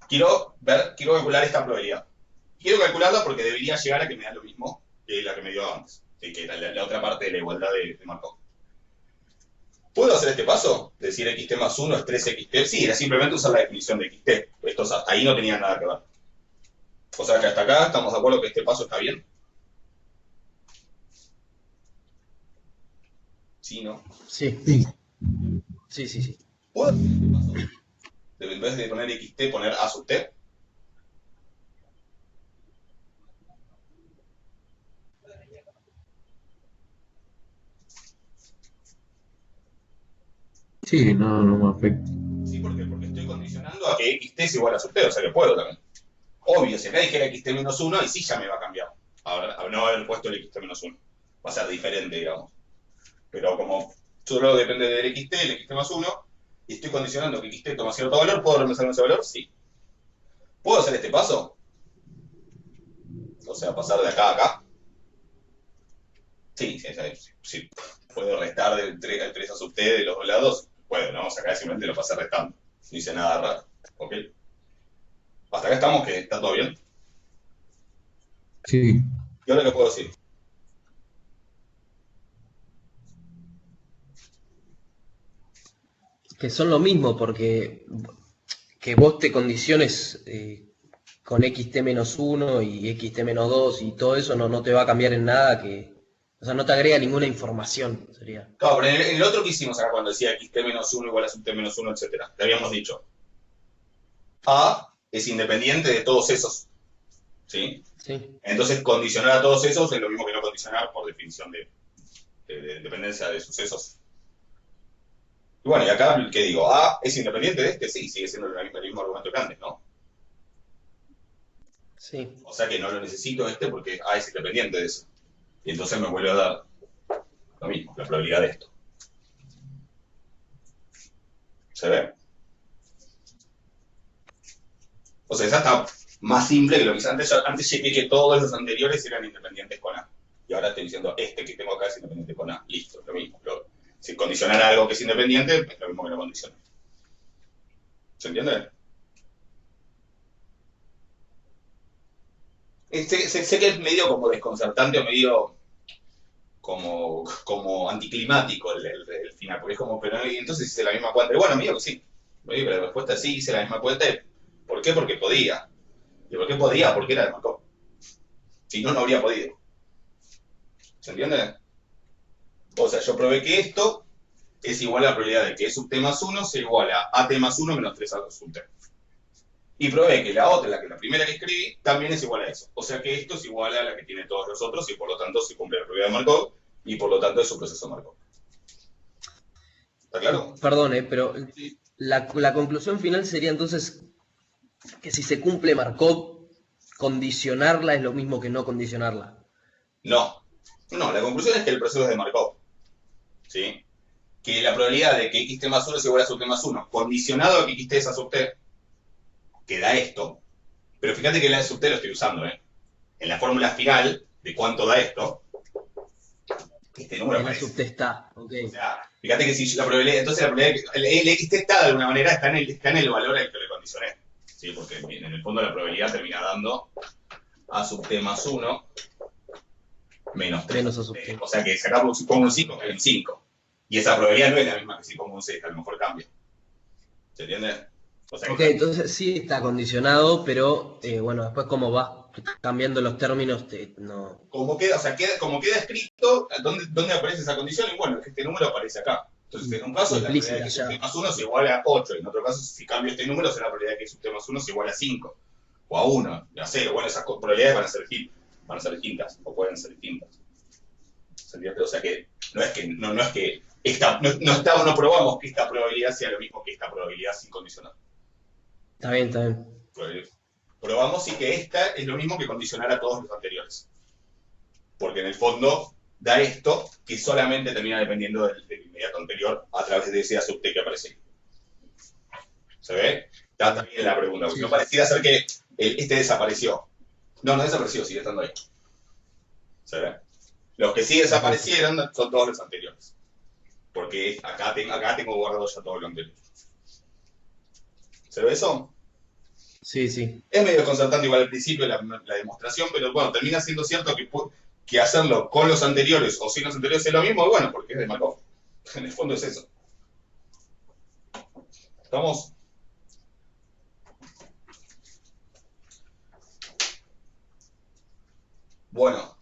S1: Quiero calcular esta probabilidad. Quiero calcularla porque debería llegar a que me da lo mismo que la que me dio antes. Que era la otra parte de la igualdad de Markov. ¿Puedo hacer este paso? Decir xt más 1 es 3xt. Sí, era simplemente usar la definición de xt. Estos hasta ahí no tenían nada que ver. O sea que hasta acá estamos de acuerdo que este paso está bien. ¿Sí, no?
S6: Sí,
S4: Sí.
S6: sí, sí, sí.
S1: ¿Puedo hacer este paso? En vez de poner xt, poner a sub t.
S4: Sí, no me afecta.
S1: Sí, porque estoy condicionando condicionando a que xt es igual a sub t, o sea que puedo también. Obvio, si acá dijera xt menos 1, ahí sí ya me va a cambiar. Ahora, a no haber puesto el xt menos 1. Va a ser diferente, digamos. Pero como solo depende del xt, el xt más 1, y estoy condicionando que xt toma cierto valor, ¿puedo reemplazar ese valor? Sí. ¿Puedo hacer este paso? O sea, pasar de acá a acá. Sí, sí. Puedo restar del 3 a sub t de los dos lados. Puedo, ¿no? O sea, acá simplemente lo pasé restando. No hice nada raro. ¿Ok? Hasta acá estamos, que está todo bien.
S4: Sí.
S1: ¿Y ahora qué puedo decir?
S6: Que son lo mismo, porque que vos te condiciones con xt-1 y xt-2 y todo eso no te va a cambiar en nada, o sea, no te agrega ninguna información, sería.
S1: Claro, pero en el otro que hicimos acá, cuando decía xt menos 1 igual a sub t menos 1, etc., te habíamos dicho, A es independiente de todos esos. ¿Sí?
S6: Sí.
S1: Entonces, condicionar a todos esos es lo mismo que no condicionar por definición de dependencia de sucesos. Y bueno, y acá, ¿qué digo? A es independiente de este, sí, sigue siendo el mismo argumento que antes, ¿no?
S6: Sí.
S1: O sea que no lo necesito este porque A es independiente de eso. Y entonces me vuelve a dar lo mismo, la probabilidad de esto. ¿Se ve? O sea, esa está más simple que lo que hice antes. Antes llegué que todos los anteriores eran independientes con A. Y ahora estoy diciendo, este que tengo acá es independiente con A. Listo, lo mismo. Si condicionar algo que es independiente, es lo mismo que lo condicionar. ¿Se entiende? Sé que es medio como desconcertante o medio como anticlimático el final, porque es como, pero entonces hice la misma cuenta. Y bueno, medio que sí. Pero la respuesta es sí, hice la misma cuenta. ¿Por qué? Porque podía. ¿Y por qué podía? Porque era de Markov. Si no, no habría podido. ¿Se entiende? O sea, yo probé que esto es igual a la probabilidad de que E sub t más 1 sea igual a AT más 1 menos 3A sub t. Y probé que la otra, la primera que escribí, también es igual a eso. O sea que esto es igual a la que tiene todos los otros y por lo tanto se cumple la probabilidad de Markov y por lo tanto es un proceso Markov. ¿Está claro?
S6: Perdón, pero la conclusión final sería entonces que si se cumple Markov, condicionarla es lo mismo que no condicionarla.
S1: No. No, la conclusión es que el proceso es de Markov. ¿Sí? Que la probabilidad de que xt más 1 es igual a sub t más 1, condicionado a que xt es a sub t, que da esto. Pero fíjate que la de sub t lo estoy usando, ¿eh? En la fórmula final de cuánto da esto, este número
S6: En la
S1: aparece.
S6: sub t está, ok.
S1: O sea, fíjate que si la probabilidad, entonces la probabilidad el xt está de alguna manera, está en el valor al que le condicioné. ¿Sí? Porque en el fondo la probabilidad termina dando a sub t más 1 menos 3.
S6: Menos a sub t.
S1: O sea que si acá pongo un 5, cae un 5. Y esa probabilidad no es la misma que si pongo un 6, que a lo mejor cambia. ¿Se entiende? O sea
S6: Ok, entonces sí está condicionado, pero bueno, después como vas cambiando los términos, no.
S1: como queda escrito, ¿dónde aparece esa condición? Y bueno, es que este número aparece acá. Entonces, en un caso, la
S6: Implícita
S1: probabilidad de que
S6: ya.
S1: sub t más 1 es igual a 8. En otro caso, si cambio este número, será la probabilidad de que sub t más 1 es igual a 5. O a 1, a 0. Bueno, esas probabilidades van a ser distintas, o pueden ser distintas. ¿Se entiende? O sea que no es que no probamos que esta probabilidad sea lo mismo que esta probabilidad sin condicionar.
S6: Está bien, está bien.
S1: Probamos sí que esta es lo mismo que condicionar a todos los anteriores. Porque en el fondo da esto que solamente termina dependiendo del inmediato anterior a través de ese A sub t que aparece ahí. ¿Se ve? Está bien la pregunta, porque no pareciera ser que este desapareció. No desapareció, sigue estando ahí. ¿Se ve? Los que sí desaparecieron son todos los anteriores. Porque acá tengo guardado ya todo lo anterior. ¿Se ve eso?
S6: Sí, sí.
S1: Es medio desconcertante igual al principio la demostración, pero bueno, termina siendo cierto que hacerlo con los anteriores o sin los anteriores es lo mismo, y bueno, porque es de Markov. En el fondo es eso. ¿Estamos? Bueno,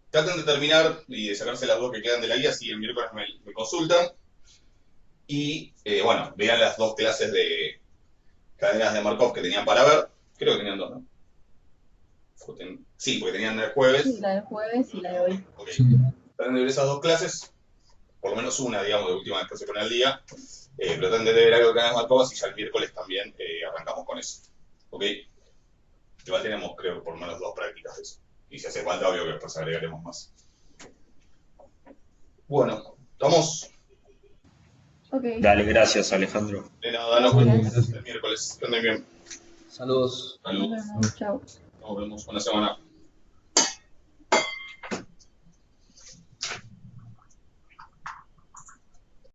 S1: traten de terminar y de sacarse las dudas que quedan de la guía, si el miércoles me consultan. Y bueno, vean las dos clases de cadenas de Markov que tenían para ver. Creo que tenían dos, ¿no? Sí, porque tenían el jueves.
S3: Sí, la del jueves y la de hoy.
S1: Ok. Traten de ver esas dos clases. por lo menos una, digamos, de última después se pone al día. Pero traten de ver algo que hagan todas y ya el miércoles también arrancamos con eso. ¿Ok? Igual tenemos, creo, por lo menos 2 prácticas de eso. Y si hace falta, obvio que después agregaremos más. Bueno, ¿estamos?
S3: Ok.
S5: Dale, gracias Alejandro.
S1: De nada, nos vemos
S3: Gracias.
S1: el miércoles. Que anden bien.
S6: Saludos.
S3: Nos
S1: Saludos.
S3: vemos. Chao.
S1: Nos vemos. Buena semana.